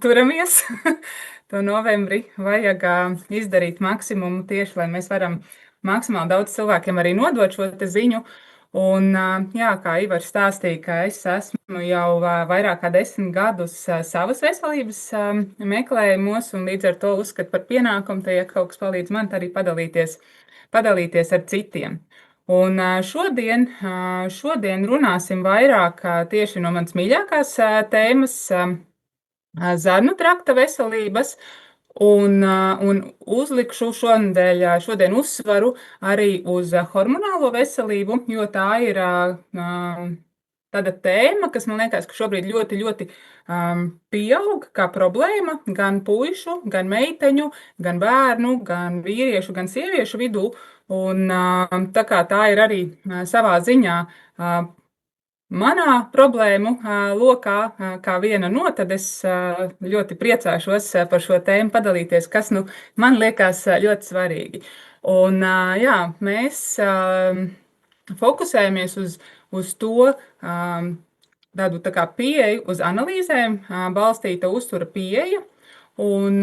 turamies. To novembri vajag izdarīt maksimumu tieši, lai mēs varam maksimāli daudz cilvēkiem arī nodot šo te ziņu. Un, jā, kā Ivars stāstīja, ka es esmu jau vairāk kā 10 gadus savas veselības meklējumos, un līdz ar to uzskatu par pienākumu, ja kaut kas palīdz man arī padalīties ar citiem. Un šodien runāsim vairāk tieši no manas mīļākās tēmas, zarnu trakta veselības, un uzlikšu šodien uzsvaru arī uz hormonālo veselību, jo tā ir tāda tēma, kas man liekas, ka šobrīd ļoti, ļoti pieaug kā problēma gan puišu, gan meiteņu, gan bērnu, gan vīriešu, gan sieviešu vidū. Un tā kā tā ir arī savā ziņā manā problēmu lokā kā viena no, tad es ļoti priecāšos par šo tēmu padalīties, kas man liekas ļoti svarīgi. Un jā, mēs fokusējamies uz to tādu tā kā pieeju, uz analīzēm balstīta uztura pieeja. Un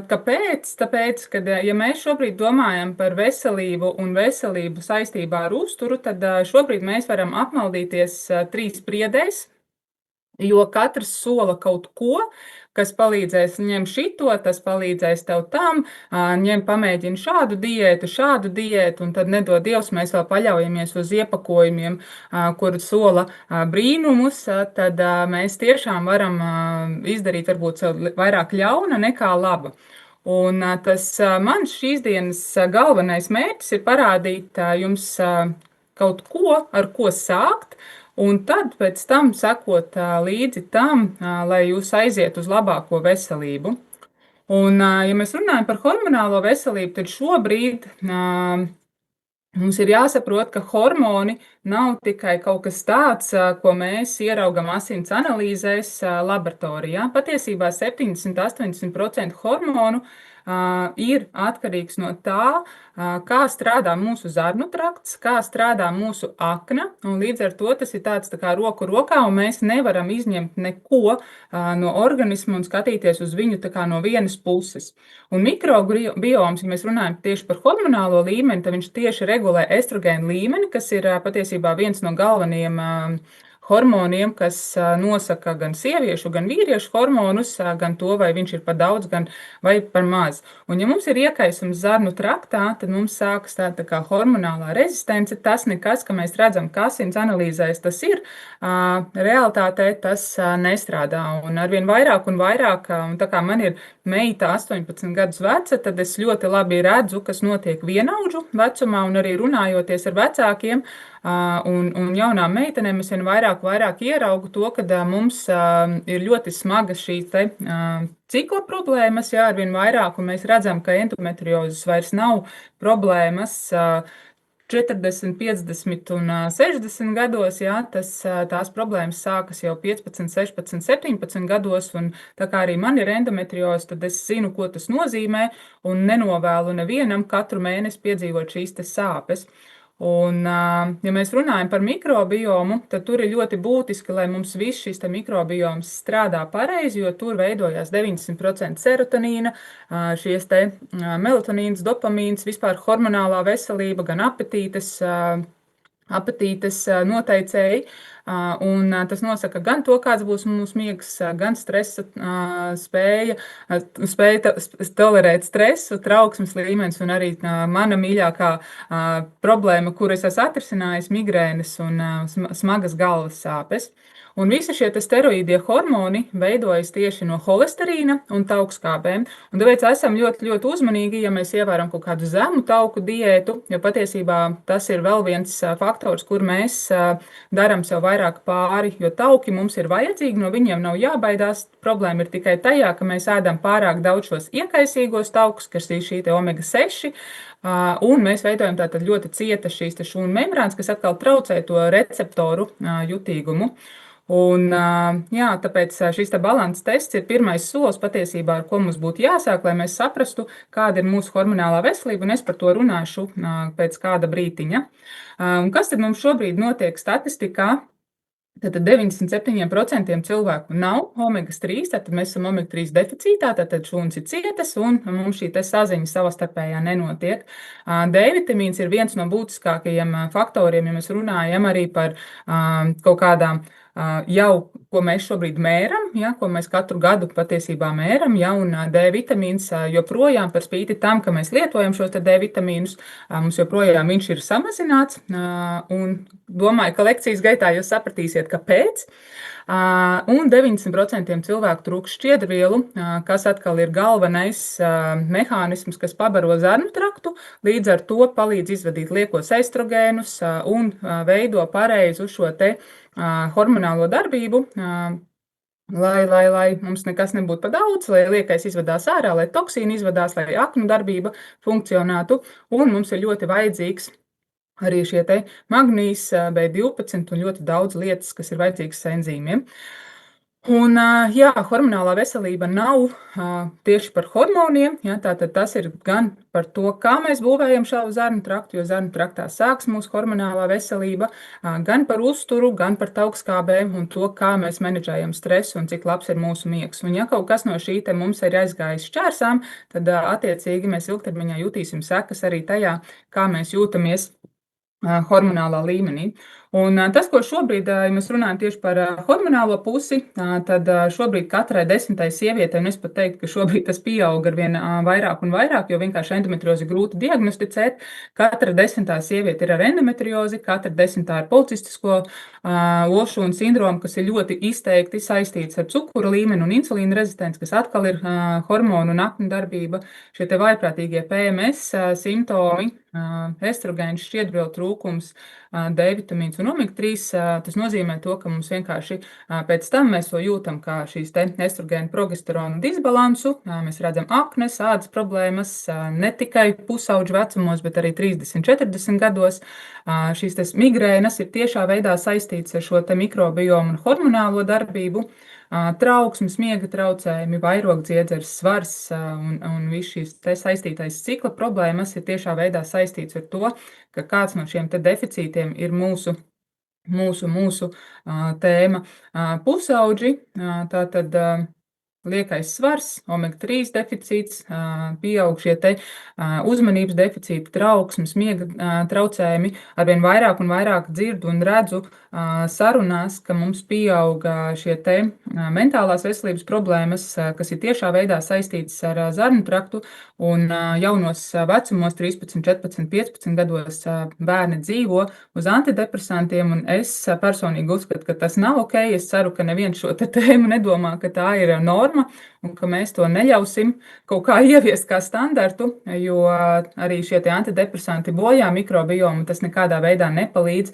kāpēc? Tāpēc, ka ja mēs šobrīd domājam par veselību un veselību saistībā ar uzturu, tad šobrīd mēs varam apmaldīties 3 priedēs, jo katrs sola kaut ko, kas palīdzēs ņem šito, tas palīdzēs tev tam, pamēģini šādu diētu, un tad nedod Dievs, mēs vēl paļaujamies uz iepakojumiem, kur sola brīnumus, tad mēs tiešām varam izdarīt varbūt vairāk ļauna nekā laba. Un tas mans šīs dienas galvenais mērķis ir parādīt jums kaut ko, ar ko sākt, un tad pēc tam sekot līdzi tam, lai jūs aiziet uz labāko veselību. Un, ja mēs runājam par hormonālo veselību, tad šobrīd mums ir jāsaprot, ka hormoni nav tikai kaut kas tāds, ko mēs ieraugam asins analīzēs laboratorijā. Patiesībā 70–80% hormonu ir atkarīgs no tā, kā strādā mūsu zarnu trakts, kā strādā mūsu akna, un līdz ar to tas ir tāds tā kā roku rokā, un mēs nevaram izņemt neko no organisma un skatīties uz viņu tā kā no vienas puses. Un mikrobioms, ja mēs runājam tieši par hormonālo līmeni, tad viņš tieši regulē estrogēnu līmeni, kas ir patiesībā viens no galvenajiem hormoniem, kas nosaka gan sieviešu, gan vīriešu hormonus, gan to, vai viņš ir par daudz, gan vai par maz. Un ja mums ir iekaisums zarnu traktā, tad mums sākas tā kā hormonālā rezistence. Tas nekas, ka mēs redzam, ka asins analīzēs tas ir, realitātē tas nestrādā. Un arvien vairāk un vairāk, un tā kā man ir meita 18 gadus veca, tad es ļoti labi redzu, kas notiek vienaudžu vecumā, un arī runājoties ar vecākiem, un jaunām meitenēm es vien vairāk ieraugu to, ka mums ir ļoti smagas šīs te cikla problēmas, arvien vairāk, un mēs redzam, ka endometriozes vairs nav problēmas 40, 50 un 60 gados, tās problēmas sākas jau 15, 16, 17 gados, un tā kā arī man ir endometrioze, tad es zinu, ko tas nozīmē, un nenovēlu nevienam katru mēnesi piedzīvot šīs te sāpes. Un, ja mēs runājam par mikrobiomu, tad tur ir ļoti būtiski, lai mums viss šis mikrobioms strādā pareizi, jo tur veidojās 90% serotonīna, šies te melatonīns, dopamīns, vispār hormonālā veselība, gan apetītes noteicēji, un tas nosaka gan to, kāds būs mūsu miegs, gan stresa spēja tolerēt stresu, trauksmes līmenis, un arī mana mīļākā problēma, kuru es esmu atrisinājis, migrēnas un smagas galvas sāpes. Un visi šie steroīdie hormoni veidojas tieši no holesterīna un taukskābēm. Un tāpēc esam ļoti, ļoti uzmanīgi, ja mēs ievēram kaut kādu zemu tauku diētu, jo patiesībā tas ir vēl viens faktors, kur mēs darām sev vairāk pāri, jo tauki mums ir vajadzīgi, no viņiem nav jābaidās. Problēma ir tikai tajā, ka mēs ēdam pārāk daudz šos iekaisīgos taukus, kas ir šī te omega 6, un mēs veidojam tātad ļoti cietas šīs te šūnu membrānas, kas atkal traucē to receptoru jutīgumu. Un, tāpēc šis balanss tests ir pirmais solis patiesībā, ar ko mums būtu jāsāk, lai mēs saprastu, kāda ir mūsu hormonālā veselība, un es par to runāšu pēc kāda brītiņa. Un kas tad mums šobrīd notiek statistikā? Tātad 97% cilvēku nav omega-3, tātad mēs esam omega-3 deficītā, tātad šūnas ir cietas un mums šī saziņa savstarpējā nenotiek. D-vitamīns ir viens no būtiskākajiem faktoriem, ja mēs runājam arī par kaut kādām jau, ko mēs šobrīd mēram, ja, ko mēs katru gadu patiesībā mēram, ja, un D-vitamīns joprojām par spīti tam, ka mēs lietojam šos D-vitamīnus, mums joprojām viņš ir samazināts, un domāju, ka lekcijas gaitā jūs sapratīsiet, kāpēc. Un 90% cilvēku trūkst šķiedrvielu, kas atkal ir galvenais mehānisms, kas pabaro zarnu traktu, līdz ar to palīdz izvadīt liekos estrogēnus un veido pareizu šo te hormonālo darbību, lai mums nekas nebūtu par daudz, lai liekais izvadās ārā, lai toksīni izvadās, lai aknu darbība funkcionētu, un mums ir ļoti vajadzīgs arī šie te magnīs, B12 un ļoti daudz lietas, kas ir vajadzīgas enzīmiem. Un, jā, hormonālā veselība nav tieši par hormoniem, ja, tātad tas ir gan par to, kā mēs būvējam savu zarnu traktu, jo zarnu traktā sāks mūsu hormonālā veselība, gan par uzturu, gan par taukskābēm un to, kā mēs menedžējam stresu un cik labs ir mūsu miegs. Un ja kaut kas no šī te mums ir aizgājis šķērsām, tad attiecīgi mēs ilgtermiņā jutīsim sekas arī tajā, kā mēs jūtamies hormonālā līmenī. Un tas, ko šobrīd, ja mēs runājam tieši par hormonālo pusi, tad šobrīd katrai 10. sievietei, un es pat teiktu, ka šobrīd tas pieaug arvien vairāk un vairāk, jo vienkārši endometriozi grūti diagnosticēt. Katra 10. sieviete ir ar endometriozi, katra 10. ar policistisko olšūnu sindromu, kas ir ļoti izteikti saistīts ar cukura līmeni un insulīna rezistenci, kas atkal ir hormonu un aknu darbība. Šie te vaiprātīgie PMS simptomi, estrogēnu šķiedrvielu trūkums, D-vitamīns un omega-3, tas nozīmē to, ka mums vienkārši pēc tam mēs to jūtam kā šīs te estrogēnu progesteronu disbalansu, mēs redzam aknes, ādas problēmas, ne tikai pusauģu vecumos, bet arī 30, 40 gados. Šīs te migrēnas ir tiešā veidā saistītas ar šo te mikrobiomu un hormonālo darbību. Trauksmes, miega traucējumi, vairogdziedzers, svars un viss šīs te saistītais cikla problēmas ir tiešā veidā saistīts ar to, ka kāds no šiem te deficītiem ir mūsu tēma. Pusauģi, tātad liekais svars, omega-3 deficīts, pieaug šie te uzmanības deficīti, trauksmes, miega traucējumi. Arvien vairāk un vairāk dzirdu un redzu sarunās, ka mums pieaug šie te mentālās veselības problēmas, kas ir tiešā veidā saistītas ar zarnu traktu, un jaunos vecumos, 13, 14, 15 gados bērni dzīvo uz antidepresantiem, un es personīgi uzskatu, ka tas nav ok. Es ceru, ka neviens šo te tēmu nedomā, ka tā ir norma, un ka mēs to neļausim kaut kā ieviest kā standartu, jo arī šie te antidepresanti bojā mikrobiomu, tas nekādā veidā nepalīdz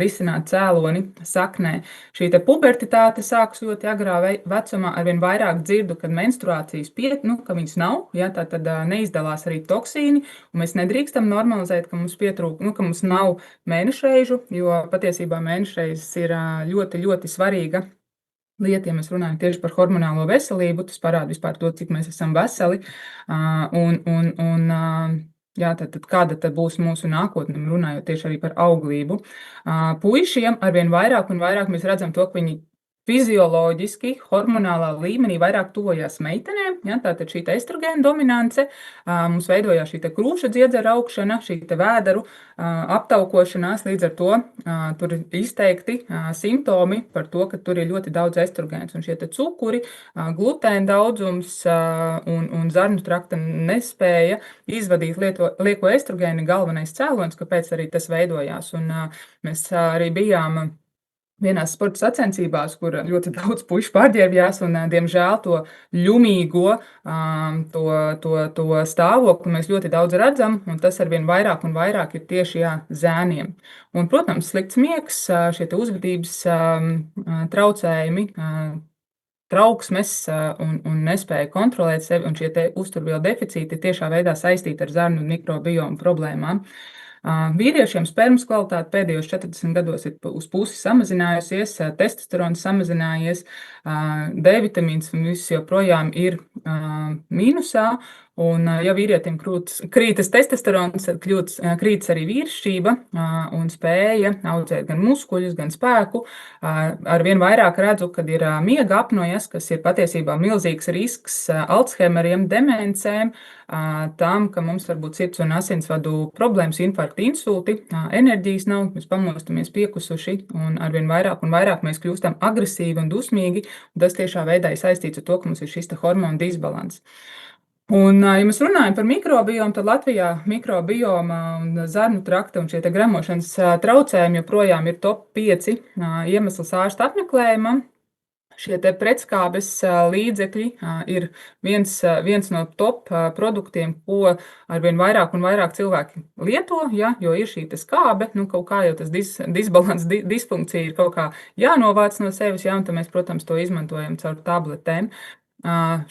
risināt cēloni saknē. Šī te pubertitāte sākas ļoti agrā vecumā, arvien vairāk dzirdu, kad menstruācijas ka viņas nav, ja, tā tad neizdalās arī toksīni, un mēs nedrīkstam normalizēt, ka mums pietrūk, ka mums nav mēnešreižu, jo patiesībā mēnešreizes ir ļoti, ļoti svarīga lieta, ja mēs runājam tieši par hormonālo veselību, tas parāda vispār to, cik mēs esam veseli, jā, tad kāda tad būs mūsu nākotne, runājot tieši arī par auglību. Puišiem arvien vairāk un vairāk mēs redzam to, ka viņi fizioloģiski, hormonālā līmenī vairāk tuvojās meitenēm, ja, tātad šī estrogēna dominance, mums veidojās šī krūša dziedzera augšana, šī vēderu aptaukošanās, līdz ar to tur ir izteikti simptomi par to, ka tur ir ļoti daudz estrogēns, un šie cukuri, glutēna daudzums un zarnu trakta nespēja izvadīt lieko estrogēnu galvenais cēlonis, kāpēc arī tas veidojās, un mēs arī bijām vienās sporta sacensībās, kur ļoti daudz puišu pārģērbjās, un, diemžēl, to ļumīgo, to stāvokli mēs ļoti daudz redzam, un tas arvien vairāk un vairāk ir tieši zēniem. Un, protams, slikts miegs, šie te uzvedības traucējumi, trauksmes un nespēja kontrolēt sevi, un šie te uzturvielu deficīti tiešā veidā saistīti ar zarnu un mikrobiomu problēmām. Vīriešiem spermas kvalitāte pēdējos 40 gados ir uz pusi samazinājusies, testosterons samazinājies, D-vitamīns un viss joprojām ir mīnusā, Un, ja vīrietim krītas testosterons, tad krītas arī vīrišķība un spēja audzēt gan muskuļus, gan spēku. Arvien vairāk redzu, kad ir miega apnojas, kas ir patiesībā milzīgs risks Alzheimeriem, demencēm, tam, ka mums var būt sirds un asinsvadu problēmas, infarkti, insulti, enerģijas nav, mēs pamostamies piekusuši un arvien vairāk un vairāk mēs kļūstam agresīvi un dusmīgi. Un tas tiešā veidā ir saistīts ar to, ka mums ir šis hormonu disbalans. Un, ja mēs runājam par mikrobiomu, tad Latvijā mikrobioma un zarnu trakta un šie gremošanas traucējumi joprojām ir top 5 iemesls ārsta apmeklējumam. Šie pretskābes līdzekļi ir viens no top produktiem, ko arvien vairāk un vairāk cilvēki lieto, ja, jo ir šī skābe, kaut kā jau tas disbalans, disfunkcija ir kaut kā jānovāc no sevis, ja, un tad mēs, protams, to izmantojam caur tabletēm.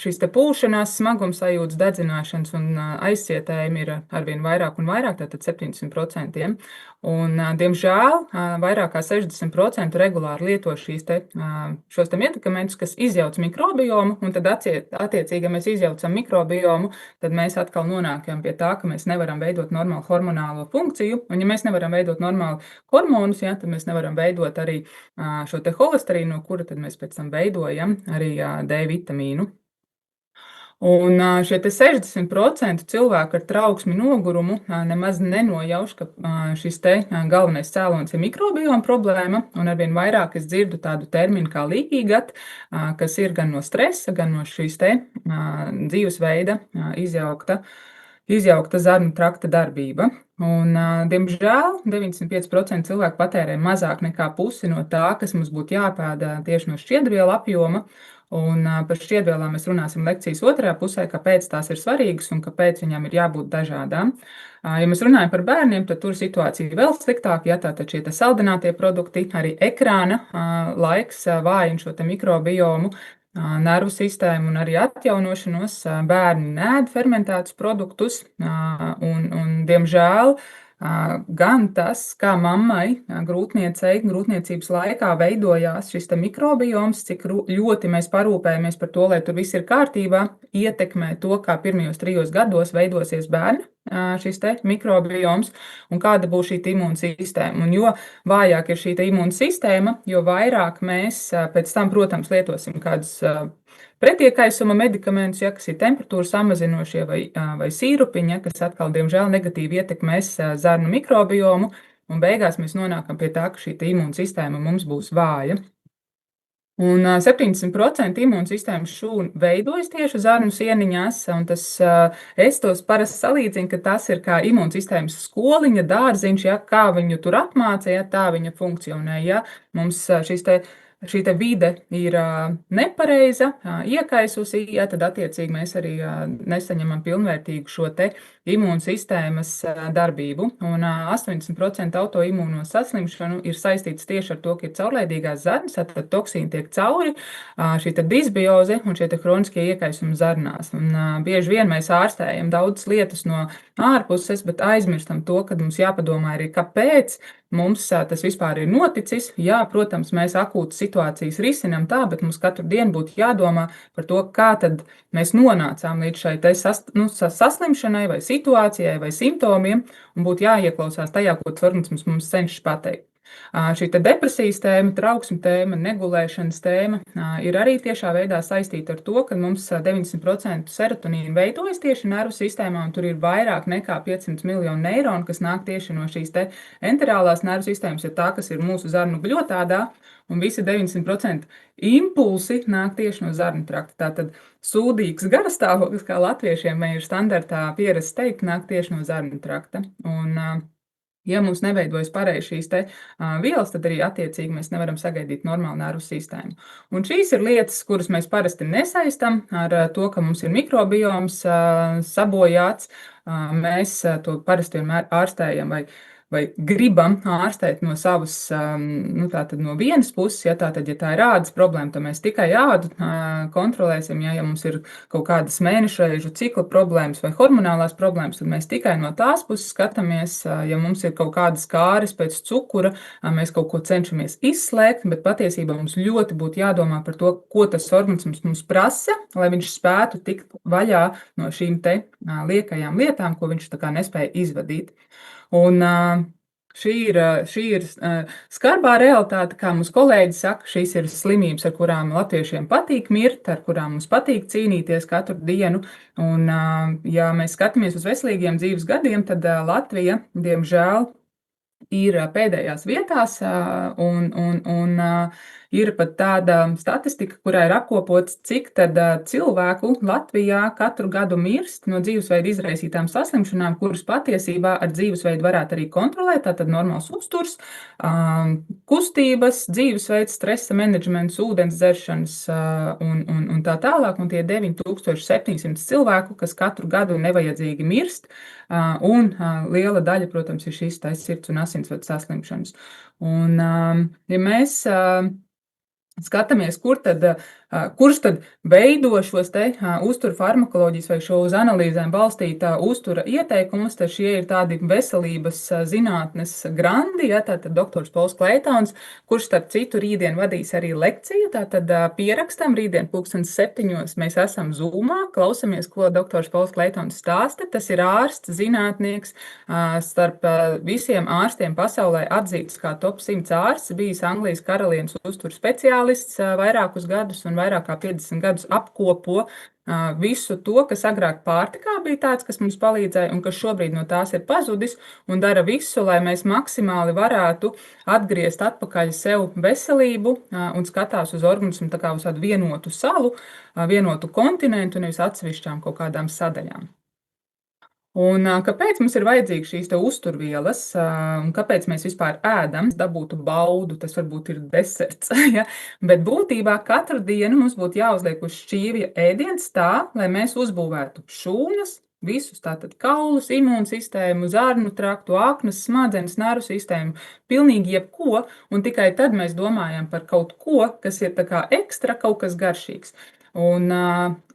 Šīs pūšanās, smagumsajūtas, dedzināšanas un aizcietējumi ir arvien vairāk un vairāk, tātad 700%. Un, diemžēl, vairāk kā 60% regulāri lieto šos medikamentus, kas izjauc mikrobiomu, un tad attiecīgi, ja mēs izjaucam mikrobiomu, tad mēs atkal nonākam pie tā, ka mēs nevaram veidot normālu hormonālo funkciju, un ja mēs nevaram veidot normālu hormonus, ja, tad mēs nevaram veidot arī šo holesterīnu, no kura tad mēs pēc tam veidojam arī D vitamīnu. Un šie 60% cilvēku ar trauksmi, nogurumu nemaz nenojauš, ka šis galvenais cēlonis ir mikrobioma problēma, un arvien vairāk es dzirdu tādu terminu kā leaky gut, kas ir gan no stresa, gan no šīs dzīvesveida izjaukta zarnu trakta darbība. Un, diemžēl 95% cilvēku patērē mazāk nekā pusi no tā, kas mums būtu jāpēda tieši no šķiedrvielu apjoma. Un par šķiedrvielām mēs runāsim lekcijas otrajā pusē, kāpēc tās ir svarīgas un kāpēc viņām ir jābūt dažādām. Ja mēs runājam par bērniem, tad tur situācija ir vēl sliktāka, ja tātad šie saldinātie produkti, arī ekrāna laiks vājina šo mikrobiomu, nervu sistēmu un arī atjaunošanos. Bērni nēd fermentētus produktus un diemžēl, gan tas, kā mammai, grūtniecības laikā veidojās šis mikrobioms, cik ļoti mēs parūpējamies par to, lai tur viss ir kārtībā, ietekmē to, kā pirmajos 3 gados veidosies bērna šis mikrobioms un kāda būs šī imūnsistēma. Un jo vājāk ir šī imūnsistēma, jo vairāk mēs pēc tam, protams, lietosim kādus pretiekaisuma medikamentus, ja, kas ir temperatūra samazinošie vai sīrupiņi, ja, kas atkal, diemžēl, negatīvi ietekmēs zarnu mikrobiomu, un beigās mēs nonākam pie tā, ka šī imūnsistēma mums būs vāja. Un 70% imūnsistēmas šūnu veidojas tieši zarnu sieniņās, un es tos parasti salīdzinu, ka tas ir kā imūnsistēmas skoliņa, dārziņš, ja, kā viņu tur apmāca, ja, tā viņa funkcionē. Ja. Mums šī vide ir nepareiza, iekaisusi, ja, tad attiecīgi mēs arī nesaņemam pilnvērtīgu šo imūnsistēmas darbību. Un 80% autoimūno saslimšanu ir saistīts tieši ar to, ka ir caurlaidīgās zarnas, tad toksīni tiek cauri, šī disbioze un šie hroniskie iekaisumi zarnās. Un bieži vien mēs ārstējam daudzas lietas no ārpuses, bet aizmirstam to, ka mums jāpadomā arī, kāpēc mums tas vispār ir noticis. Jā, protams, mēs akūtas situācijas risinām tā, bet mums katru dienu būtu jādomā par to, kā tad mēs nonācām līdz šai saslimšanai vai situācijai vai simptomiem, un būtu jāieklausās tajā, ko tas organisms mums cenšas pateikt. Šī depresijas tēma, trauksmes tēma, negulēšanas tēma ir arī tiešā veidā saistīta ar to, ka mums 90% serotonīna veidojas tieši nervu sistēmā, un tur ir vairāk nekā 500 miljonu neironu, kas nāk tieši no šīs enterālās nervu sistēmas, ja tā, kas ir mūsu zarnu gļotādā, un visi 90% impulsi nāk tieši no zarnu trakta. Tātad sūdīgs garastāvoklis, kā latviešiem ir standartā pierasts teikt, nāk tieši no zarnu trakta. Un, ja mums neveidojas pareizi šīs vielas, tad arī attiecīgi mēs nevaram sagaidīt normālu nervu sistēmu. Un šīs ir lietas, kuras mēs parasti nesaistam ar to, ka mums ir mikrobioms sabojāts. Mēs to parasti vienmēr ārstējam vai vai gribam ārstēt no savas, tātad no vienas puses, ja tātad, ja tā ir ādas problēma, tad mēs tikai ādu kontrolēsim, ja mums ir kaut kādas mēnešreižu cikla problēmas vai hormonālās problēmas, tad mēs tikai no tās puses skatāmies, ja mums ir kaut kādas kāres pēc cukura, mēs kaut ko cenšamies izslēgt, bet patiesībā mums ļoti būtu jādomā par to, ko tas organisms mums prasa, lai viņš spētu tikt vaļā no šīm te liekajām lietām, ko viņš tā kā nespēja izvadīt. Un šī ir skarbā realitāte, kā mūsu kolēģi saka, šīs ir slimības, ar kurām latviešiem patīk mirt, ar kurām mums patīk cīnīties katru dienu. Un, ja mēs skatāmies uz veselīgiem dzīves gadiem, tad Latvija, diemžēl, ir pēdējās vietās, un ir pat tāda statistika, kurā ir apkopots, cik tad cilvēku Latvijā katru gadu mirst no dzīvesveida izraisītām saslimšanām, kuras patiesībā ar dzīvesveidu varētu arī kontrolēt, tātad normāls uzturs, kustības, dzīvesveids, stresa menedžments, ūdens dzeršanas un tā tālāk, un tie 9700 cilvēku, kas katru gadu nevajadzīgi mirst, un liela daļa, protams, ir šīs sirds un asinsvadu saslimšanas. Un, ja mēs skatāmies, kurš tad veido šos te uztura farmakoloģijas vai šo uz analīzēm balstītā uztura ieteikumus, tad šie ir tādi veselības zinātnes grandi, ja, tātad doktors Pols Kleitons, kurš starp citu rītdien vadīs arī lekciju, tātad pierakstam rītdien 7:00 mēs esam Zoomā, klausamies, ko doktors Pols Kleitons stāsta. Tas ir ārsts, zinātnieks, starp visiem ārstiem pasaulē atzīts kā top 100 ārsts, bijis Anglijas karalienes uztura speciālists vairākus gadus un vairāk kā 50 gadus apkopo visu to, kas agrāk pārtikā bija tāds, kas mums palīdzēja un kas šobrīd no tās ir pazudis, un dara visu, lai mēs maksimāli varētu atgriezt atpakaļ sev veselību un skatās uz organismu tā kā uz tādu vienotu salu, vienotu kontinentu, nevis atsevišķām kaut kādām sadaļām. Un kāpēc mums ir vajadzīgas šīs uzturvielas, un kāpēc mēs vispār ēdam, dabūtu baudu, tas varbūt ir deserts, ja? Bet būtībā katru dienu mums būtu jāuzliek uz šķīvja ēdiens tā, lai mēs uzbūvētu šūnas, visus tātad kaulus, imūnsistēmu, zarnu traktu, aknas, smadzenes, nervu sistēmu, pilnīgi jebko, un tikai tad mēs domājam par kaut ko, kas ir tā kā ekstra, kaut kas garšīgs. Un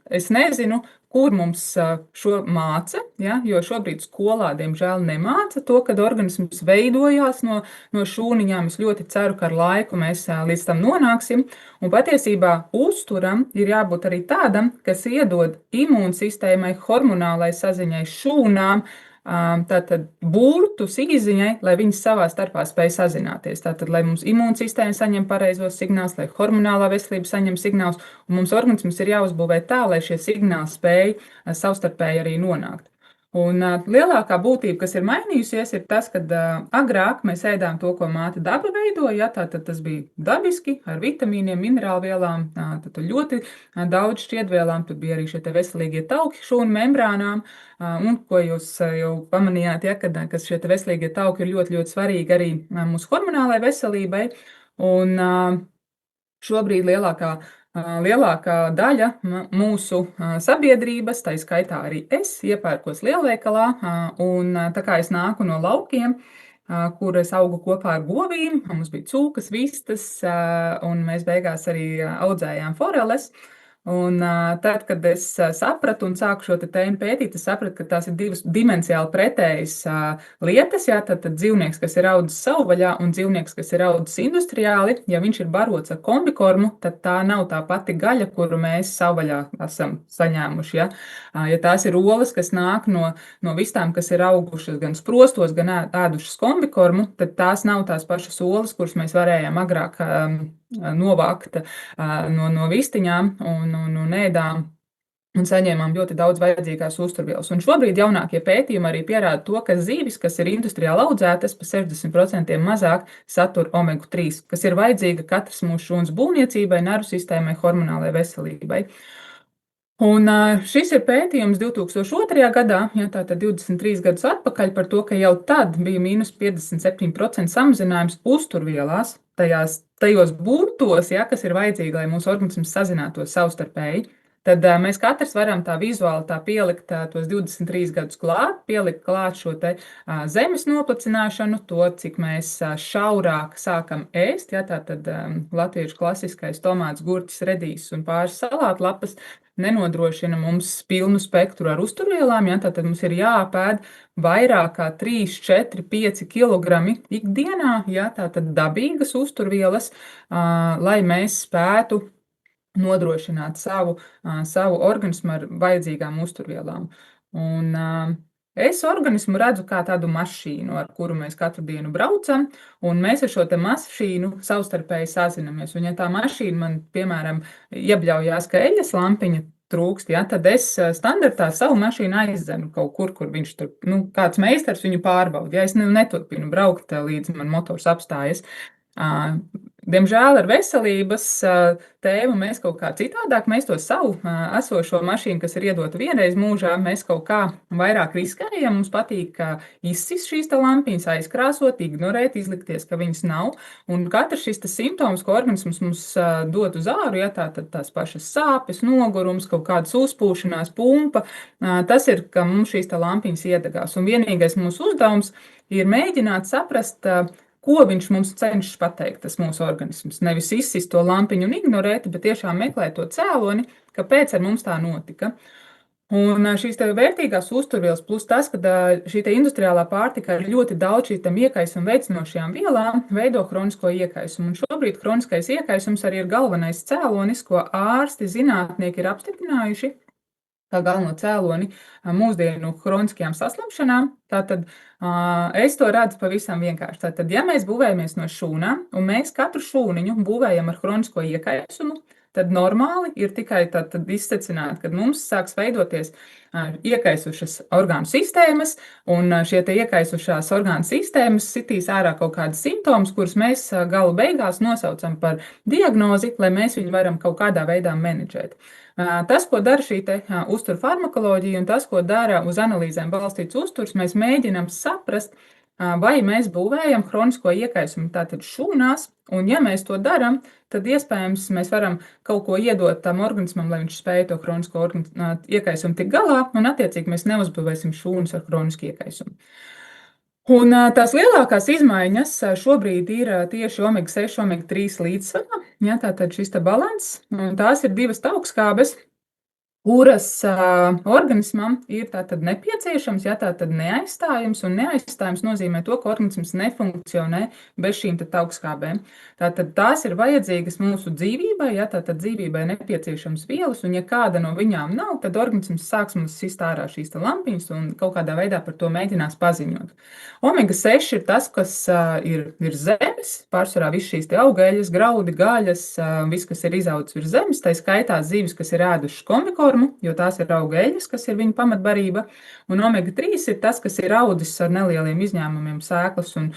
es nezinu, kur mums šo māca, ja, jo šobrīd skolā, diemžēl, nemāca to, kad organisms veidojās no šūniņām. Es ļoti ceru, ka ar laiku mēs līdz tam nonāksim. Un patiesībā uzturam ir jābūt arī tādam, kas iedod imūnsistēmai, hormonālai saziņai, šūnām, tātad burtus izziņai, lai viņas savā starpā spēj sazināties. Tātad, lai mums imūnsistēma saņem pareizos signālus, lai hormonālā veselība saņem signālus, un mums organisms ir jāuzbūvē tā, lai šie signāli spēj savstarpēji arī nonākt. Un lielākā būtība, kas ir mainījusies, ir tas, ka agrāk mēs ēdām to, ko māte daba veidoja, tātad tas bija dabiski, ar vitamīniem, minerālvielām, tad ļoti daudz šķiedvielām, tur bija arī šie te veselīgie tauki šūnu membrānām, un ko jūs jau pamanījāt, ja, ka šie te veselīgie tauki ir ļoti, ļoti svarīgi arī mūsu hormonālai veselībai, un šobrīd lielākā daļa mūsu sabiedrības, tā skaitā arī es, iepērkos lielveikalā, un tā kā es nāku no laukiem, kur es augu kopā ar govīm, mums bija cūkas, vistas, un mēs beigās arī audzējām foreles. Un tad, kad es sapratu un sāku šo tēmu pētīt, es sapratu, ka tās ir divas dimensiāli pretējas lietas. Jā, tad dzīvnieks, kas ir audzis savvaļā, un dzīvnieks, kas ir audzis industriāli, ja viņš ir barots ar kombikormu, tad tā nav tā pati gaļa, kuru mēs savvaļā esam saņēmuši. Ja, ja tās ir olas, kas nāk no vistām, kas ir augušas gan sprostos, gan ēdušas kombikormu, tad tās nav tās pašas olas, kuras mēs varējām agrāk novākt no vistiņām un ēdām un saņēmām ļoti daudz vajadzīgās uzturvielas. Un šobrīd jaunākie pētījumi arī pierāda to, ka zīvis, kas ir industriāli audzētas, pa 60% mazāk satur omega-3, kas ir vajadzīga katras mūsu šūnas būvniecībai, nervu sistēmai, hormonālai veselībai. Un šis ir pētījums 2002. gadā, ja, tātad 23 gadus atpakaļ, par to, ka jau tad bija mīnus 57% samazinājums uzturvielās, tajos burtos, ja, kas ir vajadzīgi, lai mūsu organisms sazinātos savstarpēji. tad mēs katrs varam tā vizuāli tā pielikt tos 23 gadus klāt, pielikt klāt šo te zemes noplicināšanu, to, cik mēs šaurāk sākam ēst, ja, tātad latviešu klasiskais tomāts, gurķis, redīs un pāris salātlapas nenodrošina mums pilnu spektru ar uzturvielām, ja, tātad mums ir jāpēd vairāk kā 3, 4, 5 kilogrami ikdienā, ja, tātad dabīgas uzturvielas, lai mēs spētu nodrošināt savu organismu ar vajadzīgām uzturvielām. Un es organismu redzu kā tādu mašīnu, ar kuru mēs katru dienu braucam, un mēs ar šo te mašīnu savstarpēji sazinamies. Un ja tā mašīna man, piemēram, iebļaujās, ka eļas lampiņa trūkst, ja, tad es standartā savu mašīnu aizzenu kaut kur viņš tur, kāds meistars viņu pārbauda. Ja, es neturpinu braukt, līdz man motors apstājas. Diemžēl ar veselības tēmu mēs kaut kā citādāk, mēs to savu esošo mašīnu, kas ir iedota vienreiz mūžā, mēs kaut kā vairāk riskējam, mums patīk izsist šīs lampiņas, aizkrāsot, ignorēt, izlikties, ka viņas nav, un katrs šis simptoms, ko organisms mums dod uz āru, ja tātad tās pašas sāpes, nogurums, kaut kādas uzpūšanās, pumpa, tas ir, ka mums šīs lampiņas iedegās, un vienīgais mūsu uzdevums ir mēģināt saprast, ko viņš mums cenšas pateikt, tas mūsu organisms. Nevis izsist to lampiņu un ignorēt, bet tiešām meklēt to cēloni, kāpēc ar mums tā notika. Un šīs te vērtīgās uzturvielas, plus tas, ka šī te industriālā pārtika ar ļoti daudz šīs iekaisuma veicinošajām vielām veido kronisko iekaisumu. Un šobrīd kroniskais iekaisums arī ir galvenais cēlonis, ko ārsti, zinātnieki ir apstiprinājuši kā galveno cēloni mūsdienu kroniskajām saslimšanām. Tātad es to redzu pavisam vienkārši. Tātad, ja mēs būvējamies no šūnām, un mēs katru šūniņu būvējam ar kronisko iekaisumu, tad normāli ir tikai tad izsecināt, kad mums sāks veidoties iekaisušas orgānu sistēmas, un šie te iekaisušās orgānu sistēmas sitīs ārā kaut kādas simptomas, kurus mēs galu beigās nosaucam par diagnozi, lai mēs viņu varam kaut kādā veidā menedžēt. Tas, ko dara šī uzturu farmakoloģija un tas, ko dara uz analīzēm balstīts uzturs, mēs mēģinām saprast, vai mēs būvējam kronisko iekaisumu tātad šūnās, un ja mēs to darām, tad iespējams mēs varam kaut ko iedot tam organismam, lai viņš spēj to kronisko iekaisumu tik galā, un attiecīgi mēs neuzbūvēsim šūnas ar kronisku iekaisumu. Un tās lielākās izmaiņas šobrīd ir tieši omega-6, omega-3 līdzsvarā, ja, tātad šis balanss, un tās ir divas augstskābes, kuras organismam ir tātad nepieciešams, ja tātad neaizstājams, un neaizstājams nozīmē to, ka organisms nefunkcionē bez šīm augstskābēm. Tātad tās ir vajadzīgas mūsu dzīvībai, ja tātad dzīvībai nepieciešams vielas, un ja kāda no viņām nav, tad organisms sāks mums sist ārā šīs lampiņas un kaut kādā veidā par to mēģinās paziņot. Omega-6 ir tas, kas ir zemes, pārsvarā viss šīs augēļas, graudi, gaļas, viss, kas ir izaudzis virs zemes, tā skaitā zivis, kas ir ēdušas kombikormu, jo tās ir augēļas, kas ir viņa pamatbarība, un omega-3 ir tas, kas ir audzis ar nelieliem izņēmumiem sēklas, un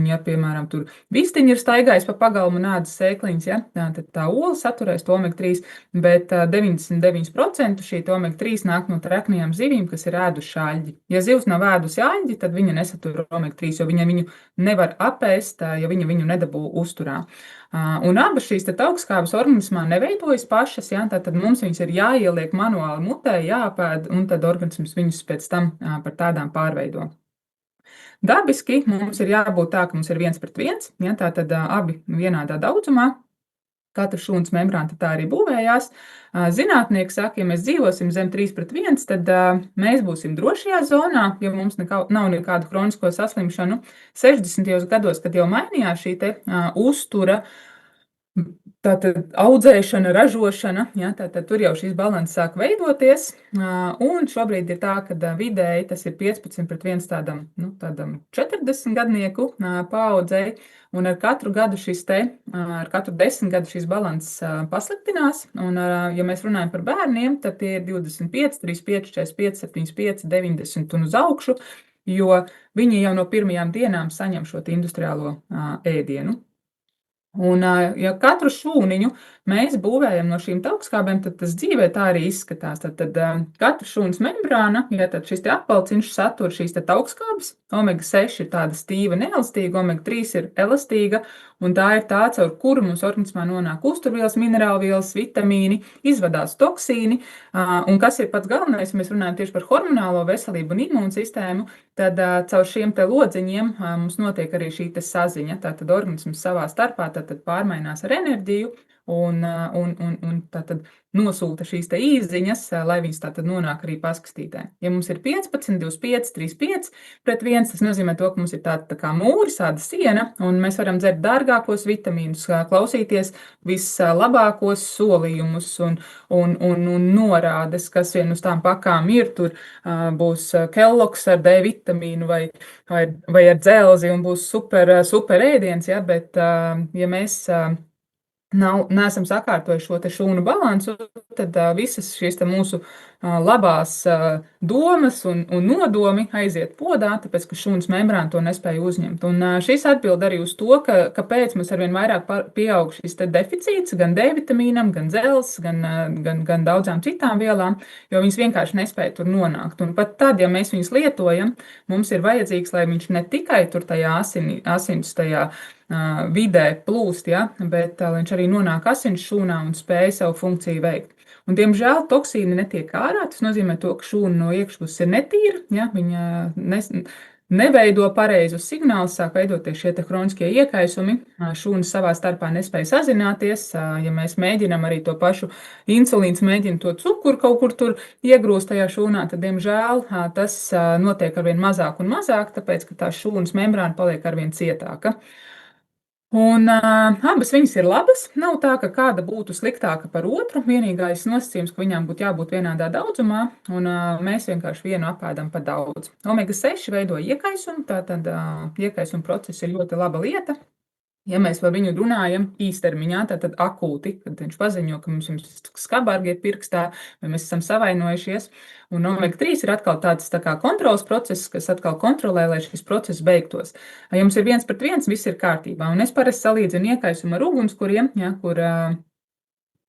ja, piemēram, tur vistiņi ir staigājis pa pagalmu un ēdas sēkliņas, ja, tad tā ola saturēs to omega-3, bet 99% šī omega-3 nāk no treknajām zivīm, kas ir ēduši aļģi. Ja zivs nav ēdusi aļģi, tad viņa nesatur omega-3, jo viņa viņu nevar apēst, ja viņa viņu nedabū uzturā. Un abas šīs augstskābes organismā neveidojas pašas, ja, tad mums viņas ir jāieliek manuāli mutē, jāpēd, un tad organisms viņus pēc tam par tādām pārveido. Dabiski mums ir jābūt tā, ka mums ir 1:1, ja, tātad abi vienādā daudzumā. Katra šūnas membrāna tā arī būvējās. Zinātnieki saka, ja mēs dzīvosim zem 3:1, tad mēs būsim drošajā zonā, jo mums nav nekādu kronisko saslimšanu. 60. gados, kad jau mainījās šī uztura, tātad audzēšana, ražošana, ja, tātad tur jau šis balanss sāk veidoties, un šobrīd ir tā, ka vidēji tas ir 15:1 tādam 40 gadnieku paaudzei, un ar katru gadu ar katru 10 gadu šis balanss pasliktinās, un ja mēs runājam par bērniem, tad tie ir 25, 35, 45, 75, 90 un uz augšu, jo viņi jau no pirmajām dienām saņem šo industriālo ēdienu. Un, ja katru šūniņu mēs būvējam no šīm augstskābēm, tad tas dzīvē tā arī izskatās. Tad katra šūnas membrāna, ja tad šis apvalciņš satur šīs augstskābes, Omega-6 ir tāda stīva, neelastīga, omega-3 ir elastīga, un tā ir tā, caur kuru mums organismā nonāk uzturvielas, minerālvielas, vitamīni, izvadās toksīni, un kas ir pats galvenais, ja mēs runājam tieši par hormonālo veselību un imūnsistēmu, tad caur šiem te lodziņiem mums notiek arī šī te saziņa, tātad organisms savā starpā tātad pārmainās ar enerģiju, un tātad nosūta šīs te īsziņas, lai viņas tātad nonāk arī paskastītē. Ja mums ir 15, 25, 35 pret 1, tas nozīmē to, ka mums ir tāda tā kā mūris, tāda siena, un mēs varam dzert dārgākos vitamīnus, klausīties vislabākos solījumus un norādes, kas vien uz tām pakām ir. Tur būs Kellogs ar D vitamīnu vai ar dzelzi, un būs super ēdiens, ja, bet ja mēs neesam sakārtojuši šo te šūnu balansu, tad visas šīs te mūsu labās domas un nodomi aiziet podā, tāpēc, ka šūnas membrāna to nespēja uzņemt. Un šis atbild arī uz to, kāpēc mums arvien vairāk pieaug šis te deficīts gan D vitamīnam, gan dzels, gan daudzām citām vielām, jo viņas vienkārši nespēja tur nonākt. Un pat tad, ja mēs viņus lietojam, mums ir vajadzīgs, lai viņš ne tikai tur tajā asins tajā vidē plūst, ja, bet lai viņš arī nonāk asins šūnā un spēj savu funkciju veikt. Un, diemžēl, toksīni netiek ārā. Tas nozīmē to, ka šūna no iekšpuses ir netīra, ja, viņa neveido pareizus signālus, sāk veidoties šie te hroniskie iekaisumi. Šūnas savā starpā nespēja sazināties. Ja mēs mēģinam arī to pašu insulīns, mēģina to cukuru kaut kur tur iegrūst tajā šūnā, tad, diemžēl, tas notiek arvien mazāk un mazāk, tāpēc, ka tā šūnas membrāna paliek arvien cietāka. Un abas viņas ir labas. Nav tā, ka kāda būtu sliktāka par otru. Vienīgais nosacījums, ka viņām būtu jābūt vienādā daudzumā, un mēs vienkārši vienu apēdam par daudz. Omega-6 veido iekaisumu, tātad iekaisuma process ir ļoti laba lieta. Ja mēs par viņu runājam īstermiņā, tad akūti, kad viņš paziņo, ka mums skabargi ir pirkstā, vai mēs esam savainojušies. Un omega-3 ir atkal tāds tā kā kontrols process, kas atkal kontrolē, lai šis process beigtos. Ja mums ir 1 pret 1, viss ir kārtībā. Un es parasti salīdzinu iekaisumu ar ugunskuriem, ja, kur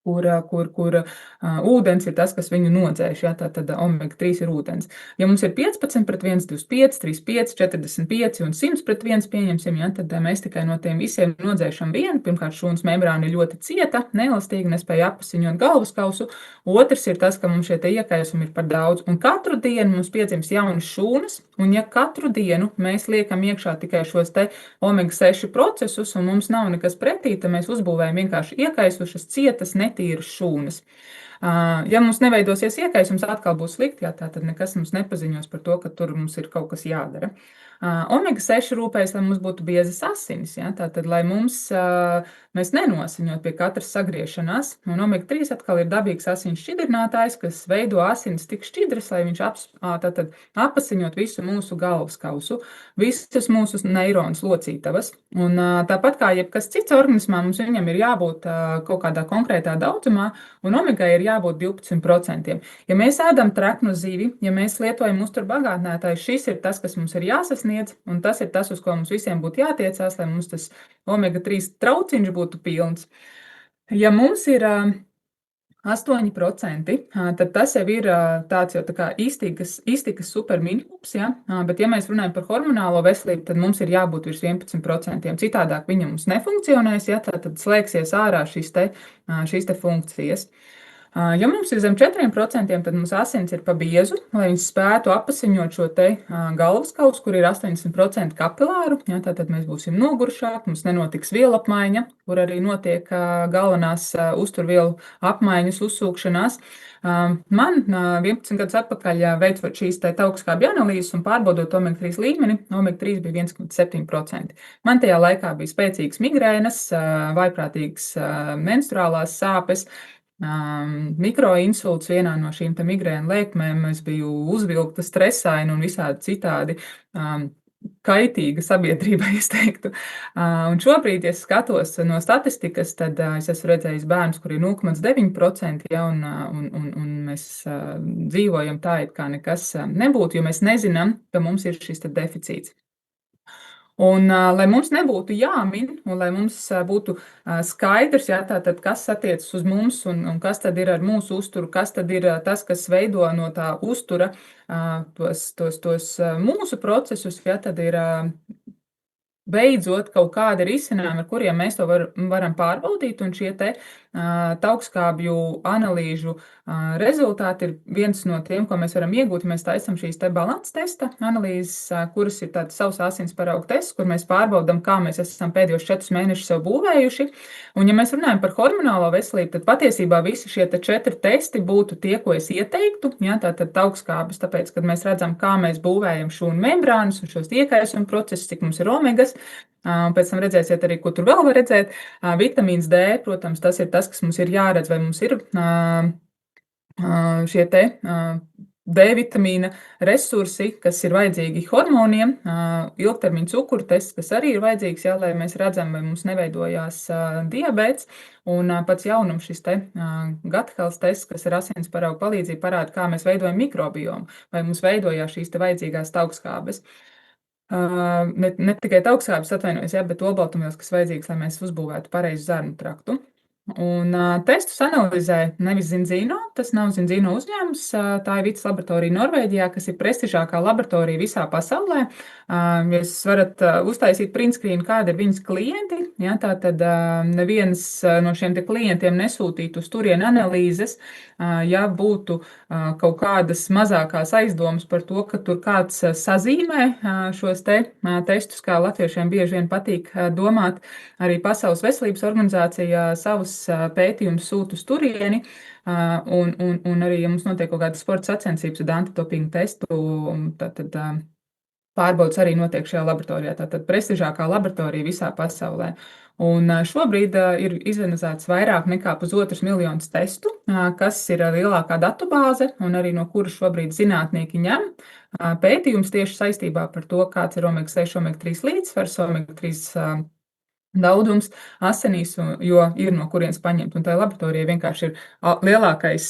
ūdens ir tas, kas viņu nodzēš, ja, tad omega-3 ir ūdens. Ja mums ir 15 pret 1, 25, 35, 45 un 100 pret 1 pieņemsim, ja, tad mēs tikai no tiem visiem nodzēšam vienu. Pirmkārt, šūnas membrāna ir ļoti cieta, neelastīga, nespēja apasiņot galvaskausu. Otrs ir tas, ka mums šie te iekaisumi ir par daudz. Un katru dienu mums piedzims jaunas šūnas, un ja katru dienu mēs liekam iekšā tikai šos te omega-6 procesus, un mums nav nekas pretī, tad mēs uzbūvējam vienkārši iekaisušas, cietas, netīras šūnas. Ja mums neveidosies iekaisums, atkal būs slikti, jā, tātad nekas mums nepaziņos par to, ka tur mums ir kaut kas jādara. Omega-6 rūpējas, lai mums būtu biezas asinis, ja, tātad, lai mēs nenosiņot pie katras sagriešanās. Un omega-3 atkal ir dabīgs asins šķidrinātājs, kas veido asinis tik šķidras, lai viņš apasiņot visu mūsu galvaskausu, visas mūsu neironas locītavas. Un tāpat kā jebkas cits organismā, mums viņam ir jābūt kaut kādā konkrētā daudzumā, un omegai ir jābūt 12%. Ja mēs ēdam treknu zivi, ja mēs lietojam uzturbagātinātāju, šis ir tas, kas mums ir jāsasniedz, un tas ir tas, uz ko mums visiem būtu jātiecās, lai mums tas omega-3 trauciņš būtu pilns. Ja mums ir 8%, tad tas jau ir tāds jau tā kā iztikas superminimums, ja? Bet ja mēs runājam par hormonālo veselību, tad mums ir jābūt virs 11%. Citādāk viņa mums nefunkcionēs, ja? Tad slēgsies ārā šīs te funkcijas. Ja mums ir zem 4%, tad mums asins ir pa biezu, lai viņas spētu apasiņot šo te galvaskausu, kur ir 80% kapilāru. Ja, tātad mēs būsim nogurušāki, mums nenotiks vielu apmaiņa, kur arī notiek galvenās uzturvielu apmaiņas, uzsūkšanās. Man 11 gadus atpakaļ veicot šīs augstskābju analīzes un pārbaudot omega-3 līmeni, omega-3 bija 1,7%. Man tajā laikā bija spēcīgas migrēnas, vaiprātīgas menstruālās sāpes, mikroinsults vienā no šīm te migrēnu lēkmēm. Es biju uzvilkta, stresaina un visādi citādi kaitīga sabiedrībai, es teiktu. Un šobrīd, ja skatos no statistikas, tad es esmu redzējis bērnus, kuri ir 0,9%, ja, un mēs dzīvojam tā, it kā nekas nebūtu, jo mēs nezinām, ka mums ir šis te deficīts. Un, lai mums nebūtu jāmin, un lai mums būtu skaidrs, jā, tātad, kas attiecas uz mums un kas tad ir ar mūsu uzturu, kas tad ir tas, kas veido no tā uztura tos mūsu procesus, jā, tad ir beidzot kaut kādi risinājumi, ar kuriem mēs to varam pārbaudīt, un šie te taukskābju analīžu rezultāti ir viens no tiem, ko mēs varam iegūt, ja mēs taisam šīs te balances testa analīzes, kuras ir tāds savs asins paraugu tests, kur mēs pārbaudam, kā mēs esam pēdējos 4 mēnešus sev būvējuši. Un ja mēs runājam par hormonālo veselību, tad patiesībā visi šie 4 testi būtu tie, ko es ieteiktu, ja, tātad taukskābes, tāpēc, kad mēs redzam, kā mēs būvējam šūnu membrānus un šos iekaisuma procesus, cik mums ir omegas. Pēc tam redzēsiet arī, ko tur vēl var redzēt. Vitamīns D, protams, tas ir tas, kas mums ir jāredz, vai mums ir šie te D vitamīna resursi, kas ir vajadzīgi hormoniem, ilgtermiņa cukuru tests, kas arī ir vajadzīgs, jā, lai mēs redzam, vai mums neveidojās diabēts, un pats jaunums šis te gut health tests, kas ir asins paraugu palīdzība, parāda, kā mēs veidojam mikrobiomu, vai mums veidojās šīs te vajadzīgās taukskābes. Ne tikai taukskābes atvainojas, jā, bet olbaltumvielas, kas vajadzīgs, lai mēs uzbūvētu pareizu zarnu traktu. Un testus analizē nevis Zinzino, tas nav Zinzino uzņēmums, tā ir Vitas laboratorija Norvēģijā, kas ir prestižākā laboratorija visā pasaulē. Jūs varat uztaisīt printscreen, kādi ir viņas klienti, ja, tātad neviens no šiem te klientiem nesūtītu uz turieni analīzes, ja būtu kaut kādas mazākās aizdomas par to, ka tur kāds sazīmē šos te testus, kā latviešiem bieži vien patīk domāt. Arī Pasaules veselības organizācija savus pētījumus sūta uz turieni, un arī, ja mums notiek kaut kādas sporta sacensības ar antidopingu testu, tad pārbaudas arī notiek šajā laboratorijā. Tātad prestižākā laboratorija visā pasaulē. Un šobrīd ir izanalizēts vairāk nekā 1,5 miljonus testu, kas ir lielākā datubāze un arī no kuras šobrīd zinātnieki ņem pētījums tieši saistībā par to, kāds ir omega-6, omega-3 līdzsvars, omega-3 daudzums asinīs, jo ir no kurienes paņemt. Un tajā laboratorijā vienkārši ir lielākais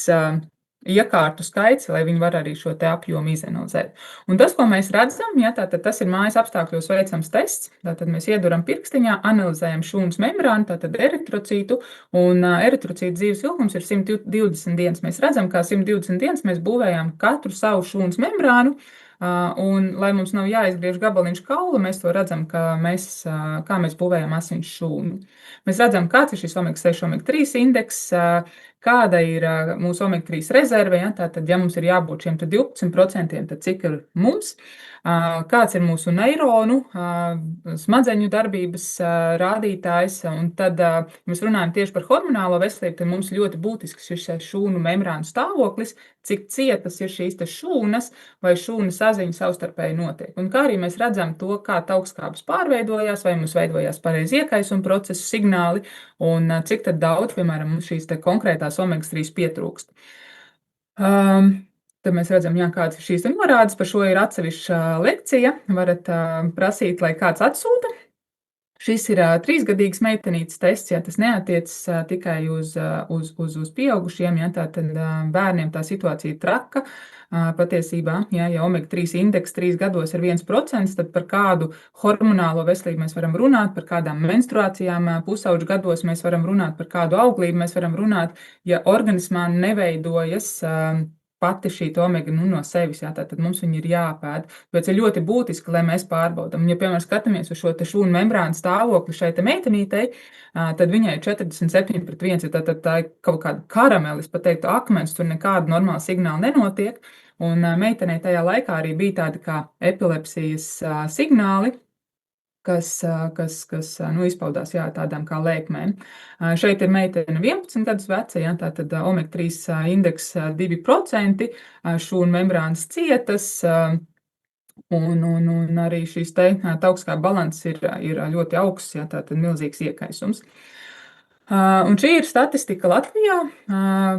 iekārtu skaits, lai viņi var arī šo te apjomu izanalizēt. Un tas, ko mēs redzam, ja, tātad tas ir mājas apstākļos veicams tests. Tātad mēs ieduram pirkstiņā, analizējam šūnas membrānu, tātad eritrocītu, un eritrocītu dzīves ilgums ir 120 dienas. Mēs redzam, kā 120 dienas mēs būvējam katru savu šūnas membrānu, un, lai mums nav jāizgriež gabaliņš kaula, mēs to redzam, kā mēs būvējam asins šūnu. Mēs redzam, kāds ir šis omega-6, omega-3 indeks, kāda ir mūsu omega-3 rezerve, ja, tātad, ja mums ir jābūt šiem 12%, tad cik ir mums, kāds ir mūsu neironu, smadzeņu darbības rādītājs, un tad, ja mēs runājam tieši par hormonālo veselību, tad mums ļoti būtisks šis šūnu membrānu stāvoklis, cik cietas ir šīs te šūnas vai šūnu saziņa savstarpēji notiek. Un kā arī mēs redzam to, kā taukskābes pārveidojās, vai mums veidojās pareizi iekaisuma procesu signāli, un cik tad daudz, piemēram, mums šīs te konkrētās omega-3 pietrūkst. Tad mēs redzam, jā, kādas ir šīs norādes, par šo ir atsevišķa lekcija, varat prasīt, lai kāds atsūta. Šis ir 3-gadīgs meitenītes tests, ja tas neatiecas tikai uz pieaugušiem, ja tātad bērniem tā situācija ir traka. Patiesībā, ja omega-3 indeks 3 gados ir 1%, tad par kādu hormonālo veselību mēs varam runāt, par kādām menstruācijām pusauģu gados mēs varam runāt, par kādu auglību mēs varam runāt, ja organismā neveidojas pati šī omega no sevis, jā, tātad mums viņi ir jāpēd. Tāpēc ir ļoti būtiski, lai mēs pārbaudam. Ja, piemēram, skatāmies uz šo te šūnu membrānu stāvokli šai te meitenītei, tad viņai ir 47/1, tātad tā ir kaut kāda karamelis, pat teiktu akmens, tur nekāda normāla signāla nenotiek. Un meitenei tajā laikā arī bija tādi kā epilepsijas signāli, kas izpaudās tādām kā lēkmēm. Šeit ir meitene 11 gadus veca, ja, tātad omega-3 indeks 2%, šūnu membrānas cietas, un arī šīs te taukskābju balanss ir ļoti augsts, ja, tātad milzīgs iekaisums. Un šī ir statistika Latvijā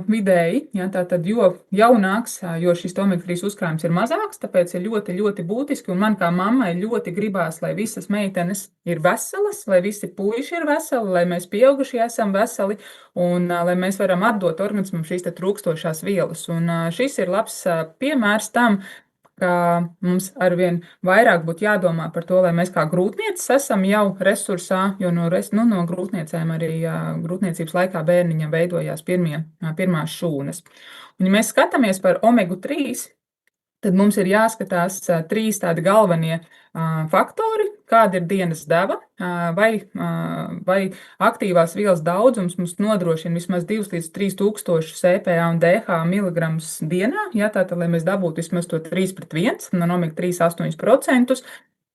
vidēji, ja, tātad jo jaunāks, jo šis omega-3 uzkrājums ir mazāks, tāpēc ir ļoti, ļoti būtiski, un man kā mammai ļoti gribās, lai visas meitenes ir veselas, lai visi puiši ir veseli, lai mēs pieaugušie esam veseli, un lai mēs varam atdot organismam šīs te trūkstošās vielas. Un šis ir labs piemērs tam, ka mums arvien vairāk būtu jādomā par to, lai mēs kā grūtniecis esam jau resursā, jo no grūtniecēm arī grūtniecības laikā bērniņam veidojās pirmās šūnas. Un, ja mēs skatāmies par omega-3, tad mums ir jāskatās trīs tādi galvenie faktori, kāda ir dienas deva, vai aktīvās vielas daudzums mums nodrošina vismaz 2 līdz 3 tūkstošus EPA un DHA miligramus dienā, tātad, lai mēs dabūtu vismaz to 3:1, un omega-3 8%.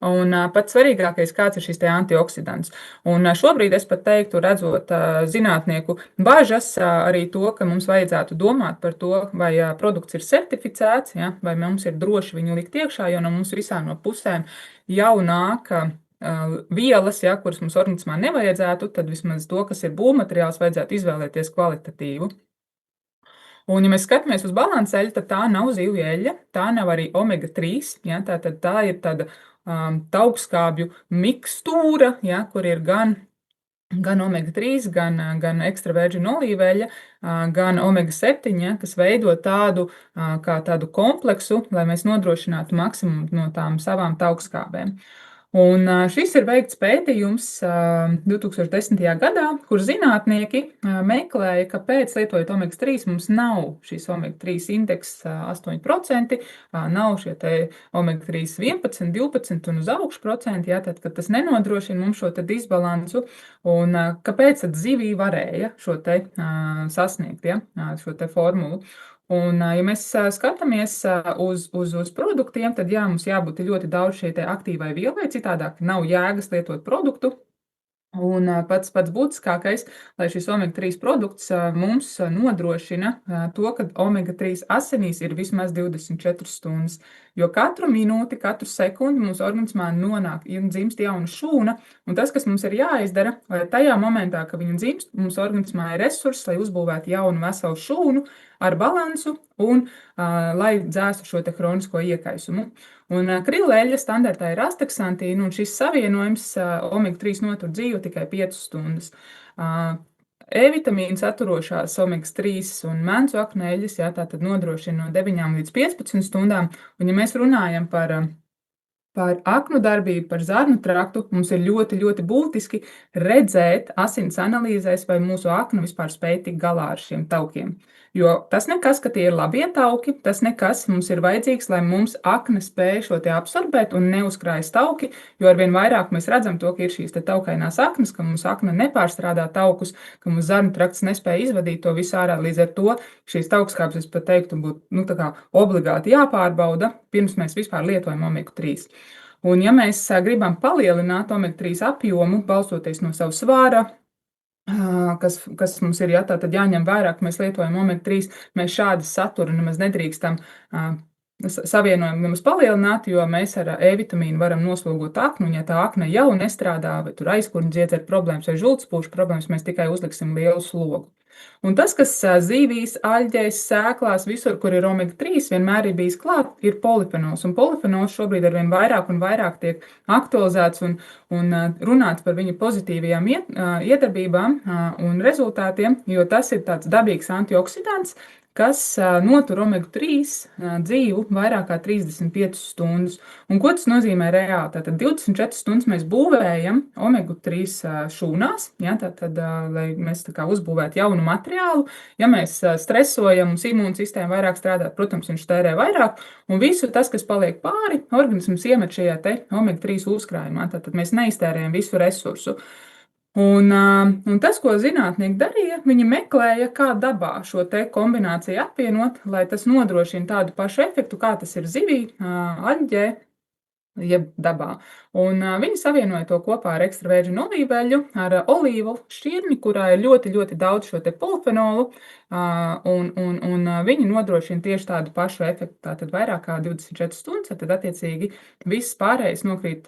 Un pats svarīgākais, kāds ir šis antioksidants. Un šobrīd es pat teiktu, redzot zinātnieku bažas, arī to, ka mums vajadzētu domāt par to, vai produkts ir certificēts, vai mums ir droši viņu likt iekšā, jo no mums visām no pusēm jau nāk vielas, kuras mums organismā nevajadzētu, tad vismaz to, kas ir būvmateriāls, vajadzētu izvēlēties kvalitatīvu. Un, ja mēs skatāmies uz balanceļu, tad tā nav zivju eļļa, tā nav arī omega-3, tātad tā ir tāda taukskābju mikstūra, kur ir gan omega-3, gan extra virgin olīveļa, gan omega-7, kas veido tādu kompleksu, lai mēs nodrošinātu maksimumu no tām savām taukskābēm. Un šis ir veikts pētījums 2010. gadā, kur zinātnieki meklēja, kāpēc lietojot omega-3 mums nav šīs omega-3 indeks 8%, nav šie te omega-3 11, 12 un uz augšu procenti, tad, kad tas nenodrošina mums šo te disbalansu, un kāpēc tad zivī varēja šo te sasniegt, šo te formulu. Un, ja mēs skatāmies uz produktiem, tad mums jābūt ļoti daudz šai aktīvai vielai, citādāk nav jēgas lietot produktu. Un pats būtiskākais, lai šis omega-3 produkts mums nodrošina to, ka omega-3 asinīs ir vismaz 24 stundas, jo katru minūti, katru sekundi mūsu organismā nonāk dzimst jauna šūna, un tas, kas mums ir jāizdara, lai tajā momentā, kad viņa dzimst, mums organismā ir resursi, lai uzbūvētu jaunu veselu šūnu ar balansu un lai dzēstu šo te hronisko iekaisumu. Un krillēļa standartā ir astaksantīna, un šis savienojums omega-3 notur dzīvu tikai 5 stundas. E-vitamīnu saturošās omega-3 un mēncu akneļas, tātad nodrošina no 9 līdz 15 stundām, un ja mēs runājam par aknu darbību, par zarnu traktu, mums ir ļoti, ļoti būtiski redzēt asins analīzēs, vai mūsu akna vispār spēj tikt galā ar šiem taukiem. Jo tas nekas, ka tie ir labie tauki, tas nekas mums ir vajadzīgs, lai mums akna spēj šo te absorbēt un neuzkrājas tauki, jo arvien vairāk mēs redzam to, ka ir šīs te taukainās aknas, ka mums akna nepārstrādā taukus, ka mums zarnu trakts nespēja izvadīt to visu ārā, līdz ar to šīs taukskābes, es pat teiktu, būtu tā kā obligāti jāpārbauda, pirms mēs vispār lietojam omega-3. Un ja mēs gribam palielināt omega-3 apjomu, balstoties no savu svāra, kas mums ir tātad jāņem vērā, ka mēs lietojam omega-3, mēs šādas satura nemaz nedrīkstam savienojumu nemaz palielināt, jo mēs ar E-vitamīnu varam noslogot aknu, un ja tā akna jau nestrādā, vai tur aizkurņu dziedzera problēmas vai žultspūšu problēmas, mēs tikai uzliksim lielu slogu. Un tas, kas zīvīs, aļģēs, sēklās, visur, kur ir omega-3, vienmēr ir bijis klāt, ir polifenols. Un polifenols šobrīd arvien vairāk un vairāk tiek aktualizēts un runāts par viņa pozitīvajām iedarbībām un rezultātiem, jo tas ir tāds dabīgs antioksidants, kas notur omega-3 dzīvu vairāk kā 35 stundas. Un ko tas nozīmē reāli? Tātad 24 stundas mēs būvējam omega-3 šūnās, tātad, lai mēs tā kā uzbūvētu jaunu materiālu. Ja mēs stresojam, mums imūnsistēma vairāk strādā, protams, viņš tērē vairāk, un visu tas, kas paliek pāri, organisms iemet šajā te omega-3 uzkrājumā, tātad mēs neiztērējam visu resursu. Un tas, ko zinātnieki darīja, viņi meklēja, kā dabā šo te kombināciju apvienot, lai tas nodrošina tādu pašu efektu, kā tas ir zivī, aļģē, jeb dabā. Un viņi savienoja to kopā ar extra virgin olīveļu, ar olīvu šķirni, kurā ir ļoti, ļoti daudz šo te polifenolu, un viņi nodrošina tieši tādu pašu efektu, tātad vairāk kā 24 stundas, tad attiecīgi viss pārējais nokrīt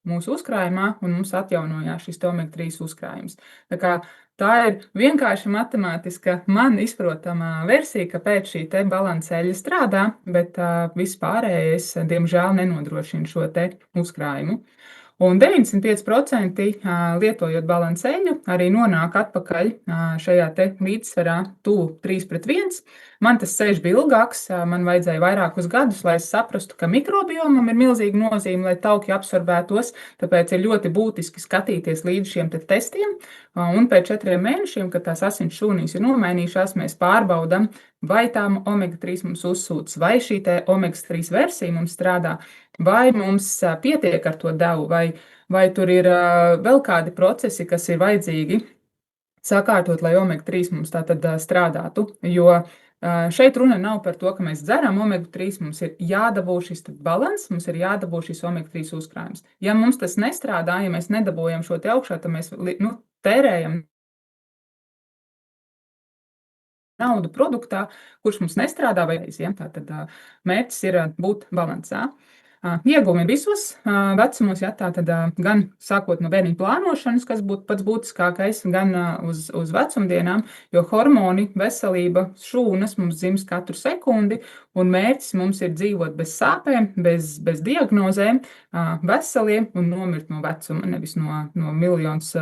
mūsu uzkrājumā, un mums atjaunojās šis omega-3 uzkrājums. Tā ir vienkārši matemātiska, man izprotama versija, kāpēc šī te balanceļa strādā, bet viss pārējais, diemžēl, nenodrošina šo te uzkrājumu. Un 95% lietojot balanceļu arī nonāk atpakaļ šajā te līdzsvarā tuvu 3:1, Man tas ceļš bija ilgāks, man vajadzēja vairākus gadus, lai es saprastu, ka mikrobiomam ir milzīga nozīme, lai tauki absorbētos, tāpēc ir ļoti būtiski skatīties līdz šiem testiem, un pēc 4 mēnešiem, kad tās asins šūnīs ir nomainījušās, mēs pārbaudam, vai tā omega-3 mums uzsūc, vai šī te omega-3 versija mums strādā, vai mums pietiek ar to devu, vai tur ir vēl kādi procesi, kas ir vajadzīgi sakārtot, lai omega-3 mums tātad strādātu, jo šeit runa nav par to, ka mēs dzeram omega-3, mums ir jādabū šis balans, mums ir jādabū šis omega-3 uzkrājums. Ja mums tas nestrādā, ja mēs nedabūjam šo te augšā, tad mēs tērējam naudu produktā, kurš mums nestrādā vai reizēm. Tātad mērķis ir būt balansā. Ieguvumi visos vecumos, ja, tātad gan sākot no bērniņa plānošanas, kas būtu pats būtiskākais, gan uz vecumdienām, jo hormoni, veselība, šūnas mums dzimst katru sekundi, un mērķis mums ir dzīvot bez sāpēm, bez diagnozēm, veseliem un nomirt no vecuma, nevis no miljonus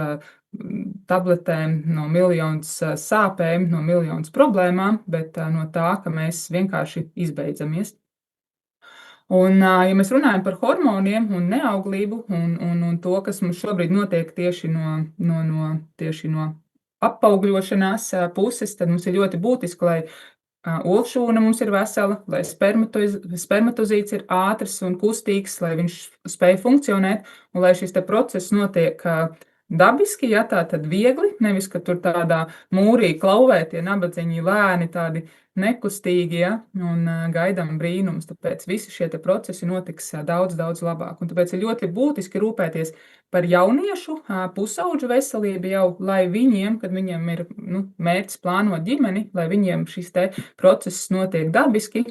tabletēm, no miljonus sāpēm, no miljonus problēmām, bet no tā, ka mēs vienkārši izbeidzamies. Un, ja mēs runājam par hormoniem un neauglību un to, kas mums šobrīd notiek tieši no apaugļošanās puses, tad mums ir ļoti būtiski, lai olšūna mums ir vesela, lai spermatozīts ir ātrs un kustīgs, lai viņš spēj funkcionēt un lai šis te process notiek dabiski, ja tā tad viegli, nevis, ka tur tādā mūrī klauvē tie nabadziņi lēni, tādi nekustīgi, ja, un gaidām brīnums, tāpēc visi šie te procesi notiks daudz, daudz labāk. Un tāpēc ir ļoti būtiski rūpēties par jauniešu pusauģu veselību jau, lai viņiem, kad viņiem ir mērķis plānot ģimeni, lai viņiem šis te process notiek dabiski,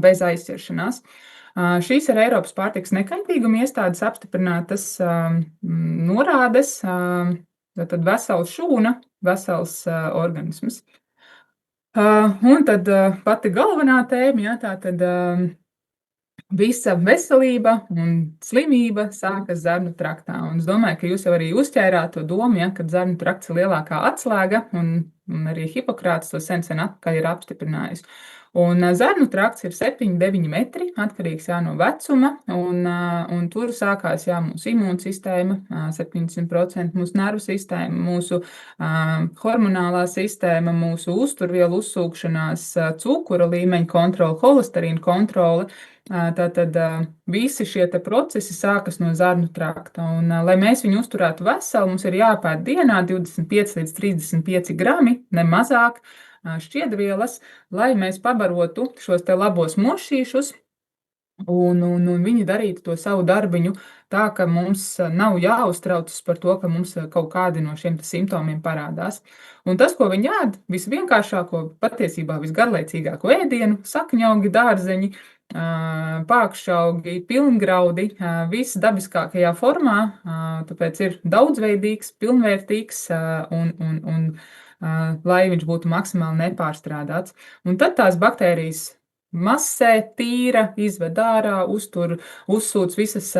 bez aizķeršanās. Šīs ir Eiropas pārtikas nekaitīguma iestādes apstiprinātas norādes, tad vesela šūna, vesels organisms. Un tad pati galvenā tēma, ja, tā tad visa veselība un slimība sākas zarnu traktā. Un es domāju, ka jūs jau arī uzķērāt to domu, ja, ka zarnu trakts ir lielākā atslēga, un arī Hipokrāts to sen atpakaļ ir apstiprinājis. Un zarnu trakts ir 7-9 metri, atkarīgs no vecuma, un tur sākās mūsu imūnsistēma, 70% mūsu nervu sistēma, mūsu hormonālā sistēma, mūsu uzturvielu uzsūkšanās, cukura līmeņa kontrole, holesterīna kontrole. Tātad visi šie te procesi sākas no zarnu trakta, un lai mēs viņu uzturētu veselu, mums ir jāpēd dienā 25 līdz 35 grami, ne mazāk, šķiedrvielas, lai mēs pabarotu šos te labos mošīšus, un viņi darītu to savu darbiņu tā, ka mums nav jāuztraucas par to, ka mums kaut kādi no šiem simptomiem parādās. Un tas, ko viņi ēd, visvienkāršāko, patiesībā visgarlaicīgāko ēdienu, sakņaugi, dārzeņi, pākšaugi, pilngraudi, viss dabiskākajā formā, tāpēc ir daudzveidīgs, pilnvērtīgs un lai viņš būtu maksimāli nepārstrādāts. Un tad tās baktērijas masē, tīra, izved ārā, uzsūc visas,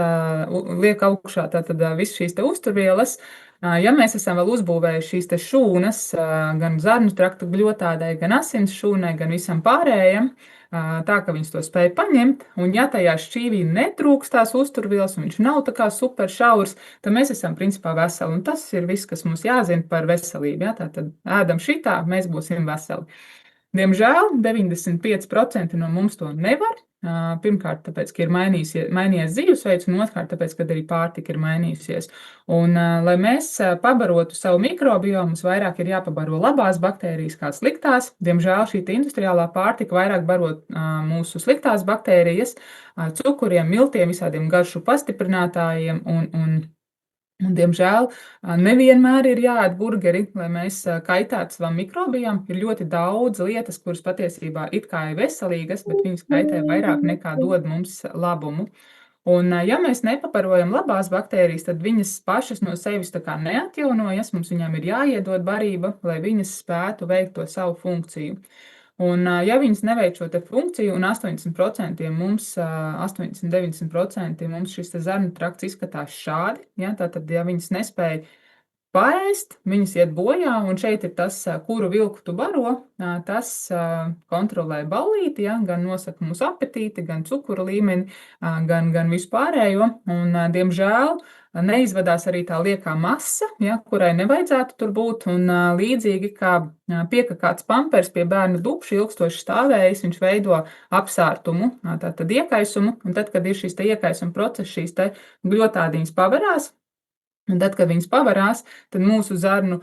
liek augšā tātad visas šīs te uzturvielas. Ja mēs esam vēl uzbūvējuši šīs te šūnas, gan zarnu trakta gļotādai, gan asins šūnai, gan visam pārējam, tā, ka viņas to spēj paņemt, un ja tajā šķīvī netrūkst tās uzturvielas, un viņš nav tā kā super šaurs, tad mēs esam principā veseli, un tas ir viss, kas mums jāzina par veselību, ja, tātad ēdam šitā, mēs būsim veseli. Diemžēl 95% no mums to nevar, pirmkārt, tāpēc, ka ir mainījies dzīvesveids, un otrkārt, tāpēc, ka arī pārtika ir mainījusies. Un, lai mēs pabarotu savu mikrobiomu, mums vairāk ir jāpabaro labās baktērijas kā sliktās. Diemžēl šī industriālā pārtika vairāk barot mūsu sliktās baktērijas, cukuriem, miltiem, visādiem garšu pastiprinātājiem un diemžēl, nevienmēr ir jāēd burgeri, lai mēs kaitētu savam mikrobijam. Ir ļoti daudz lietas, kuras patiesībā it kā ir veselīgas, bet viņas kaitē vairāk nekā dod mums labumu. Un, ja mēs nepabarojam labās baktērijas, tad viņas pašas no sevis tā kā neatjaunojas, mums viņām ir jāiedod barība, lai viņas spētu veikt to savu funkciju. Un, ja viņas neveic šo te funkciju, un 80% mums, 80-90% mums šis te zarnu trakts izskatās šādi, ja, tātad, ja viņas nespēja paēst, viņas iet bojā, un šeit ir tas, kuru vilku tu baro, tas kontrolē ballīti, ja, gan nosaka mūsu apetīti, gan cukura līmeni, gan vispārējo, un, diemžēl, neizvadās arī tā liekā masa, ja, kurai nevajadzētu tur būt, un līdzīgi kā piekakāts pampers pie bērna dupša ilgstoši stāvējis, viņš veido apsārtumu, tātad iekaisumu, un tad, kad ir šīs te iekaisuma process, šīs te gļotādiņas pavarās, un tad, kad viņas pavarās, tad mūsu zarnu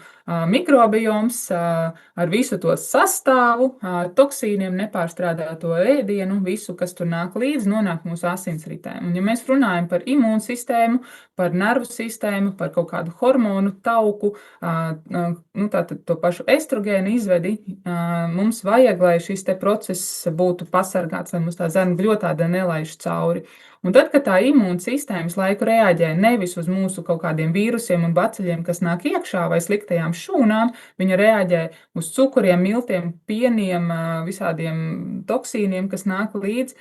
mikrobioms ar visu to sastāvu, toksīniem, nepārstrādāto ēdienu, visu, kas tur nāk līdzi, nonāk mūsu asinsritē. Un ja mēs runājam par imūnsistēmu, par nervu sistēmu, par kaut kādu hormonu tauku, tātad to pašu estrogēnu izvedi, mums vajag, lai šis te process būtu pasargāts, lai mums tā zarnu gļotāde nelaiž cauri. Un tad, kad tā imūnsistēmas laiku reaģē nevis uz mūsu kaut kādiem vīrusiem un baciļiem, kas nāk iekšā, vai sliktajām šūnām, viņa reaģē uz cukuriem, miltiem, pieniem, visādiem toksīniem, kas nāk līdz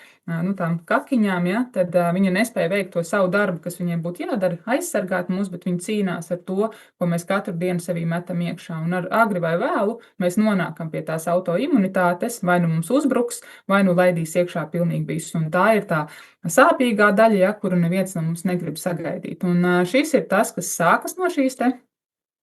tām kakiņām, ja, tad viņa nespēja veikt to savu darbu, kas viņiem būtu jādara, aizsargāt mūs, bet viņa cīnās ar to, ko mēs katru dienu sevī metam iekšā. Un ar agri vai vēlu mēs nonākam pie tās autoimunitātes, vai nu mums uzbruks, vai nu laidīs iekšā pilnīgi visu. Un tā ir tā sāpīgā daļa, ja, kuru neviens no mums negrib sagaidīt. Un šis ir tas, kas sākas no šīs te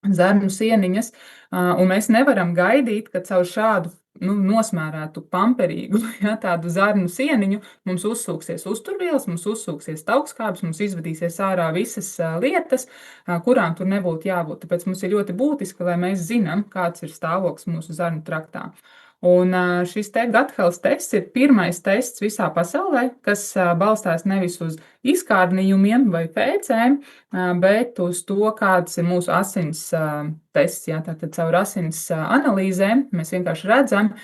zarnu sieniņas, un mēs nevaram gaidīt, ka caur šādu nosmērētu pamperīgu, ja, tādu zarnu sieniņu mums uzsūksies uzturvielas, mums uzsūksies taukskābes, mums izvadīsies ārā visas lietas, kurām tur nebūtu jābūt. Tāpēc mums ir ļoti būtiski, lai mēs zinām, kāds ir stāvoklis mūsu zarnu traktā. Un šis te gut health tests ir pirmais tests visā pasaulē, kas balstās nevis uz izkārnījumiem vai pēcēm, bet uz to, kāds ir mūsu asins tests. Ja? Tātad caur asins analīzēm mēs vienkārši redzam,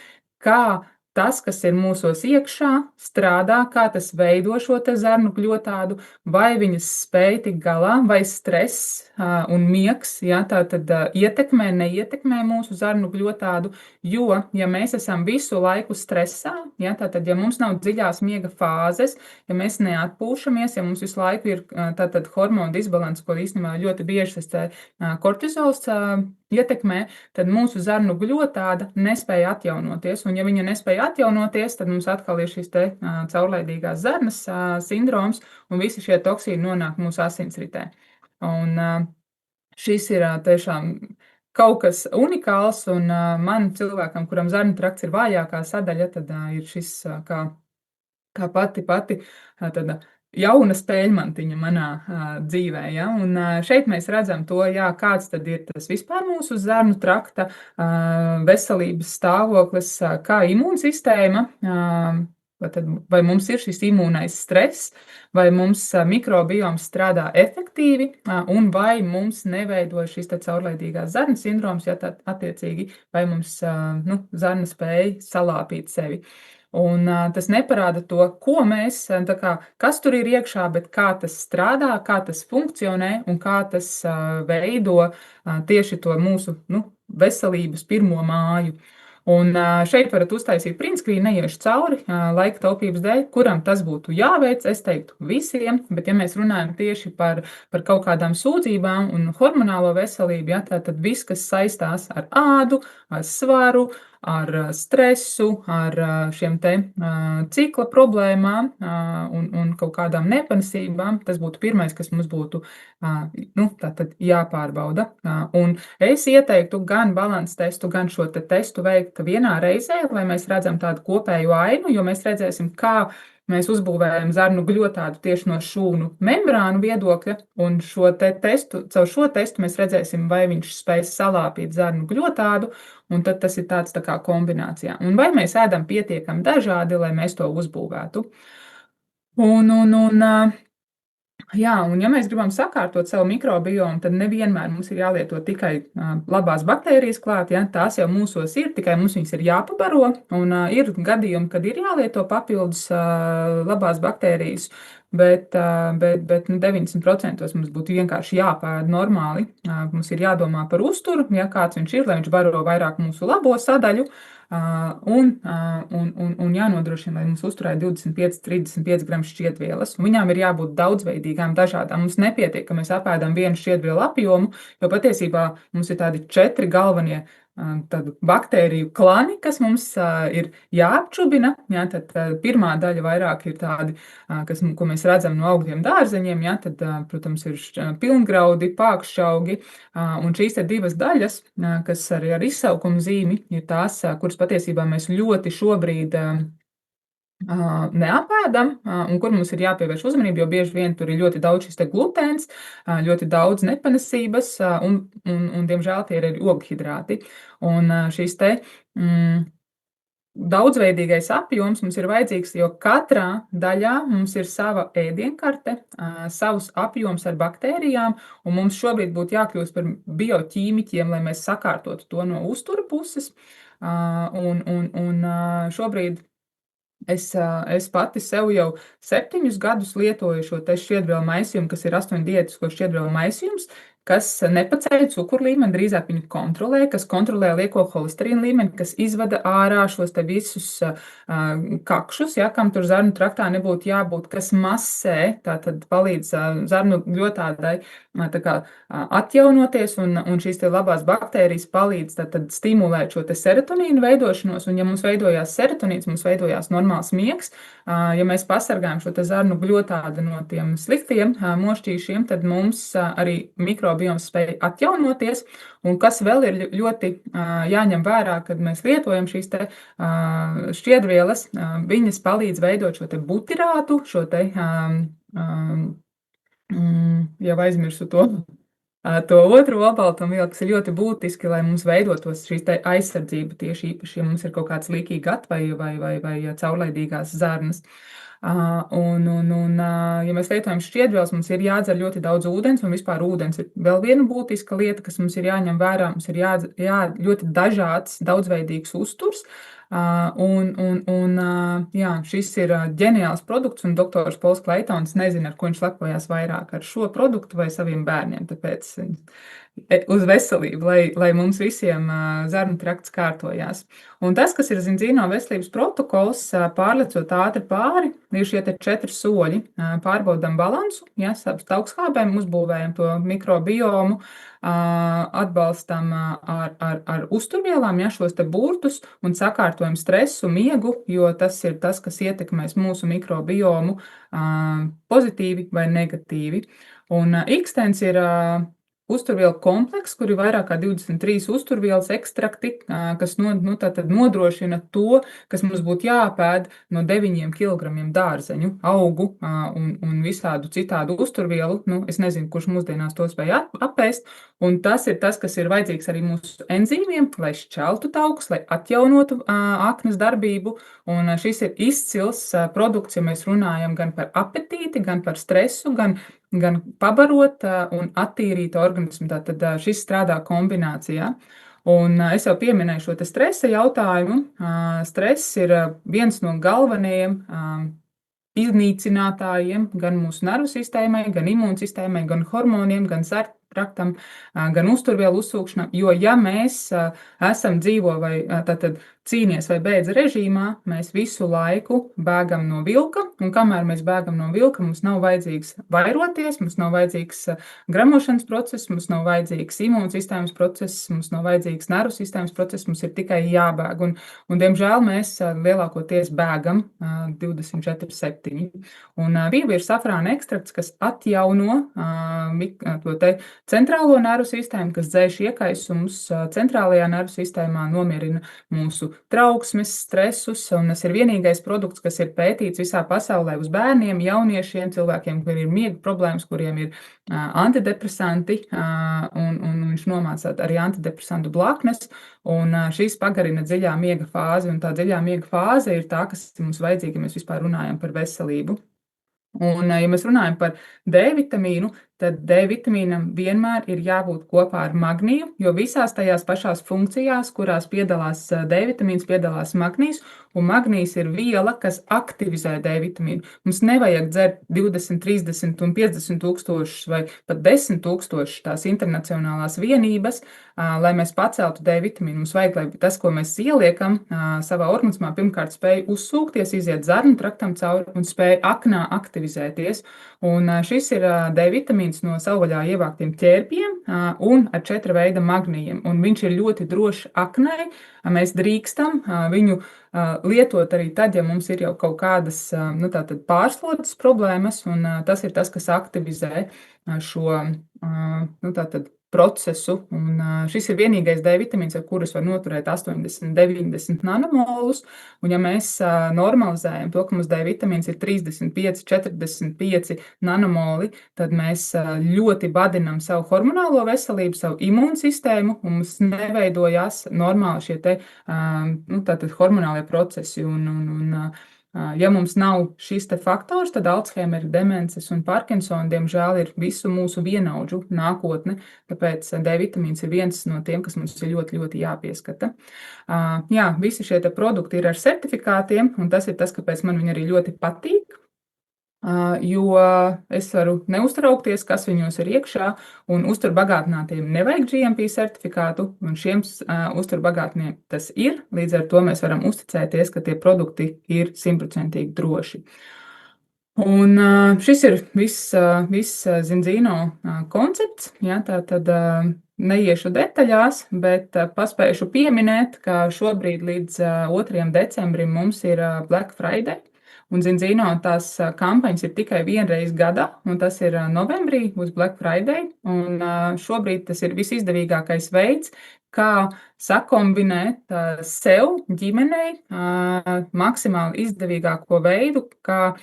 kā tas, kas ir mūsos iekšā, strādā, kā tas veido šo te zarnu gļotādu, vai viņas spēj tikt galā, vai stress un miegs, ja, tātad ietekmē, neietekmē mūsu zarnu gļotādu, jo, ja mēs esam visu laiku stresā, ja, tātad, ja mums nav dziļās miega fāzes, ja mēs neatpūšamies, ja mums visu laiku ir tātad hormonu disbalans, ko īstenībā ļoti bieži tas kortizols ietekmē, tad mūsu zarnu gļotāda nespēja atjaunoties, un ja viņa nespēja atjaunoties, tad mums atkal ir šis te caurlaidīgās zarnas sindroms, un visi šie toksīni nonāk mūsu asinsritē. Un šis ir tiešām kaut kas unikāls, un man cilvēkam, kuram zarnu trakts ir vājākā sadaļa, tad ir šis kā pati tāda jauna spēļmantiņa manā dzīvē. Ja? Un šeit mēs redzam to, jā, kāds tad ir tas vispār mūsu zarnu trakta veselības stāvoklis, kā imūnsistēma, vai mums ir šis imūnais stress, vai mums mikrobioms strādā efektīvi, un vai mums neveidojas šis caurlaidīgās zarnu sindroms, ja tad attiecīgi, vai mums zarna spēja salāpīt sevi. Un tas neparāda to, ko mēs, kas tur ir iekšā, bet kā tas strādā, kā tas funkcionē un kā tas veido tieši to mūsu veselības pirmo māju. Un šeit varat uztaisīt printscreen, neiešu cauri laika taupības dēļ, kuram tas būtu jāveic, es teiktu visiem, bet ja mēs runājam tieši par kaut kādām sūdzībām un hormonālo veselību, ja, tad viss, kas saistās ar ādu, ar svaru, ar stresu, ar šiem te cikla problēmām un kaut kādām nepanesībām, tas būtu pirmais, kas mums būtu tātad jāpārbauda. Un es ieteiktu gan balances testu, gan šo te testu veikt vienā reizē, lai mēs redzam tādu kopēju ainu, jo mēs redzēsim, kā mēs uzbūvējam zarnu gļotādu tieši no šūnu membrānu viedokļa, un caur šo testu mēs redzēsim, vai viņš spēj salāpīt zarnu gļotādu, un tad tas ir tāds tā kā kombinācijā. Un vai mēs ēdam pietiekami dažādi, lai mēs to uzbūvētu. Jā, un ja mēs gribam sakārtot savu mikrobiomu, tad nevienmēr mums ir jālieto tikai labās baktērijas klāt, ja, tās jau mūsos ir, tikai mums viņas ir jāpabaro, un ir gadījumi, kad ir jālieto papildus labās baktērijas, bet 90% mums būtu vienkārši jāpēd normāli. Mums ir jādomā par uzturu, ja kāds viņš ir, lai viņš baro vairāk mūsu labo sadaļu, un jānodrošina, lai mums uzturē 25-35 gramus šķiedvielas. Viņām ir jābūt daudzveidīgām, dažādām. Mums nepietiek, ka mēs apēdam vienu šķiedvielu apjomu, jo patiesībā mums ir tādi 4 galvenie tādu baktēriju klani, kas mums ir jāapčubina. Ja, tad pirmā daļa vairāk ir tādi, ko mēs redzam no augļiem dārzeņiem. Ja, tad, protams, ir pilngraudi, pākšķaugi. Un šīs ir 2 daļas, kas arī ar izsaukumu zīmi ir tās, kuras patiesībā mēs ļoti šobrīd neapēdam, un kur mums ir jāpievērš uzmanība, jo bieži vien tur ir ļoti daudz šis te glutēns, ļoti daudz nepanesības, un diemžēl tie ir arī ogļhidrāti. Un šis te daudzveidīgais apjoms mums ir vajadzīgs, jo katrā daļā mums ir sava ēdienkarte, savs apjoms ar baktērijām, un mums šobrīd būtu jākļūst par bioķīmiķiem, lai mēs sakārtotu to no uztura puses. Un šobrīd es pati sev jau 7 gadus lietoju šo te šķiedrvielu maisījumu, kas ir 8 diētisko šķiedrvielu maisījums, kas nepaceļ cukuru līmeni, drīzāk viņu kontrolē, kas kontrolē lieko holesterīnu līmeni, kas izvada ārā šos te visus kakšus, ja, kam tur zarnu traktā nebūtu jābūt, kas masē, tātad palīdz zarnu ļotādai tā kā atjaunoties, un šīs te labās baktērijas palīdz tātad stimulēt šo te serotonīnu veidošanos, un ja mums veidojās serotonīns, mums veidojās normāls miegs, ja mēs pasargājam šo te zarnu ļotādu no tiem sliktiem mošķīšiem, tad mums arī mikrobioms spēj atjaunoties, un kas vēl ir ļoti jāņem vērā, kad mēs lietojam šīs te šķiedrvielas, viņas palīdz veidot šo te butirātu, šo te, jau aizmirsu to otru olbaltumvielu, kas ir ļoti būtiski, lai mums veidotos šīs te aizsardzība tieši īpaši, ja mums ir kaut kāds leaky gut vai caurlaidīgās zarnas. Ja mēs lietojam šķiedrvielas, mums ir jādzer ļoti daudz ūdens, un vispār ūdens ir vēl viena būtiska lieta, kas mums ir jāņem vērā. Mums ir ļoti dažāds, daudzveidīgs uzturs, jā, šis ir ģeniāls produkts, un doktors Pols Kleitons nezina, ar ko viņš lepojās vairāk, ar šo produktu vai saviem bērniem, tāpēc uz veselību, lai mums visiem zarnu trakts kārtojās. Un tas, kas ir dzīvo veselības protokols, pārlecot ātri pāri, ir šie te 4 soļi. Pārbaudam balansu, ja, augstskābēm, uzbūvējam to mikrobiomu, atbalstam ar uzturvielām, ja, šos te burtus, un sakārtojam stresu, miegu, jo tas ir tas, kas ietekmēs mūsu mikrobiomu pozitīvi vai negatīvi. Un Xtens ir uzturvielu komplekss, kur ir vairāk kā 23 uzturvielas ekstrakti, kas tātad nodrošina to, kas mums būtu jāpēd no 9 kilogramiem dārzeņu, augu un visādu citādu uzturvielu. Es nezinu, kurš mūsdienās to spēj apēst, un tas ir tas, kas ir vajadzīgs arī mūsu enzīmiem, lai šķeltu taukus, lai atjaunotu aknas darbību, un šis ir izcils produkts, ja mēs runājam gan par apetīti, gan par stresu, gan pabarot un attīrīt organismu. Tātad šis strādā kombinācijā. Un es jau pieminēju šo te stresa jautājumu. Stress ir viens no galvenajiem iznīcinātājiem gan mūsu nervu sistēmai, gan imūnsistēmai, gan hormoniem, gan traktam, gan uzturvielu uzsūkšanām, jo ja mēs esam dzīvo vai tātad cīnies vai beidz režīmā, mēs visu laiku bēgam no vilka, un kamēr mēs bēgam no vilka, mums nav vajadzīgs vairoties, mums nav vajadzīgs gramošanas process, mums nav vajadzīgs imūnsistēmas process, mums nav vajadzīgs nervu sistēmas process, mums ir tikai jābēg, un diemžēl mēs lielākoties bēgam 24/7. Un vieva ir safrāna ekstrakts, kas atjauno to te centrālo nervu sistēmu, kas dzēš iekaisumus centrālajā nervu sistēmā, nomierina mūsu trauksmes, stresus, un tas ir vienīgais produkts, kas ir pētīts visā pasaulē uz bērniem, jauniešiem, cilvēkiem, kuriem ir miega problēmas, kuriem ir antidepresanti, un viņš nomāca arī antidepresantu blaknes, un šīs pagarina dziļā miega fāzi, un tā dziļā miega fāze ir tā, kas mums vajadzīga, ja mēs vispār runājam par veselību. Un, ja mēs runājam par D vitamīnu, tad D vitamīnam vienmēr ir jābūt kopā ar magniju, jo visās tajās pašās funkcijās, kurās piedalās D vitamīns, piedalās magnijs, un magnijs ir viela, kas aktivizē D vitamīnu. Mums nevajag dzert 20, 30 un 50 tūkstošus vai pat 10 tūkstošus tās internacionālās vienības, lai mēs paceltu D vitamīnu. Mums vajag, lai tas, ko mēs ieliekam savā organismā, pirmkārt spēj uzsūkties, iziet zarnu traktam cauri un spēj aknā aktivizēties. Un šis ir D vitamīns no savvaļā ievāktiem ķērpiem un ar 4 veida magnijiem. Un viņš ir ļoti drošs aknai. Mēs drīkstam viņu lietot arī tad, ja mums ir jau kaut kādas pārslodzes problēmas, un tas ir tas, kas aktivizē šo procesu. Un šis ir vienīgais D vitamīns, ar kurus var noturēt 80, 90 nanomolus. Un ja mēs normalizējam to, ka mums D vitamīns ir 35, 45 nanomoli, tad mēs ļoti badinam savu hormonālo veselību, savu imūnsistēmu, un mums neveidojās normāli šie hormonālie procesi. Ja mums nav šis faktors, tad Alzheimera, demences un Parkinsona, diemžēl, ir visu mūsu vienaudžu nākotne. Tāpēc D vitamīns ir viens no tiem, kas mums ir ļoti, ļoti jāpieskata. Jā, visi šie produkti ir ar certifikātiem, un tas ir tas, kāpēc man viņi arī ļoti patīk. Jo es varu neuztraukties, kas viņos ir iekšā, un uzturbagātinātiem nevajag GMP certifikātu, un šiem uzturbagātinātiem tas ir. Līdz ar to mēs varam uzticēties, ka tie produkti ir 100% droši. Un šis ir viss Zinzino koncepts. Ja, tātad neiešu detaļās, bet paspēšu pieminēt, ka šobrīd līdz 2. decembrim mums ir Black Friday. Un Zinzino tās kampaņas ir tikai vienreiz gadā, un tas ir novembrī uz Black Friday. Un šobrīd tas ir visizdevīgākais veids, kā sakombinēt sev, ģimenei, maksimāli izdevīgāko veidu, kā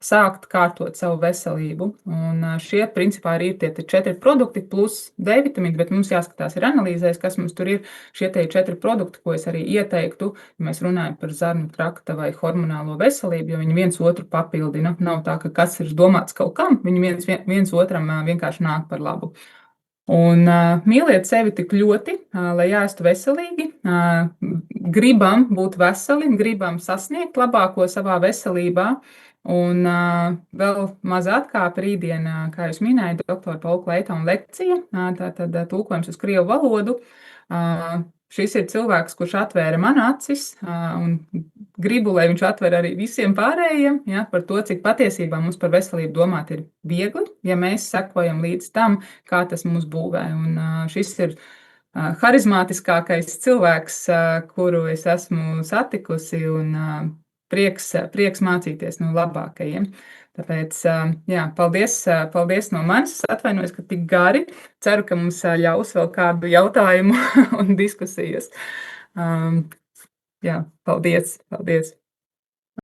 sākt kārtot savu veselību. Un šie principā ir tie 4 produkti plus D vitamīns, bet mums jāskatās ir analīzēs, kas mums tur ir šie 4 produkti, ko es arī ieteiktu, ja mēs runājam par zarnu trakta vai hormonālo veselību, jo viņi viens otru papildina. Nav tā, ka kas ir domāts kaut kam, viņi viens otram vienkārši nāk par labu. Un mīliet sevi tik ļoti, lai ēstu veselīgi, gribam būt veseli, gribam sasniegt labāko savā veselībā. Un vēl maza atkāpe rītdien, kā jūs minējāt, doktora Paula Kleitona lekcija, tātad tulkojums uz krievu valodu. Šis ir cilvēks, kurš atvēra man acis, un gribu, lai viņš atver arī visiem pārējiem, ja, par to, cik patiesībā mums par veselību domāt ir viegli, ja mēs sekojam līdz tam, kā tas mūs būvē. Un šis ir harizmātiskākais cilvēks, kuru es esmu satikusi, un prieks mācīties no labākajiem. Tāpēc, jā, paldies no manis. Atvainojos, ka tik gari. Ceru, ka mums ļaus vēl kādu jautājumu un diskusijas. Jā, paldies.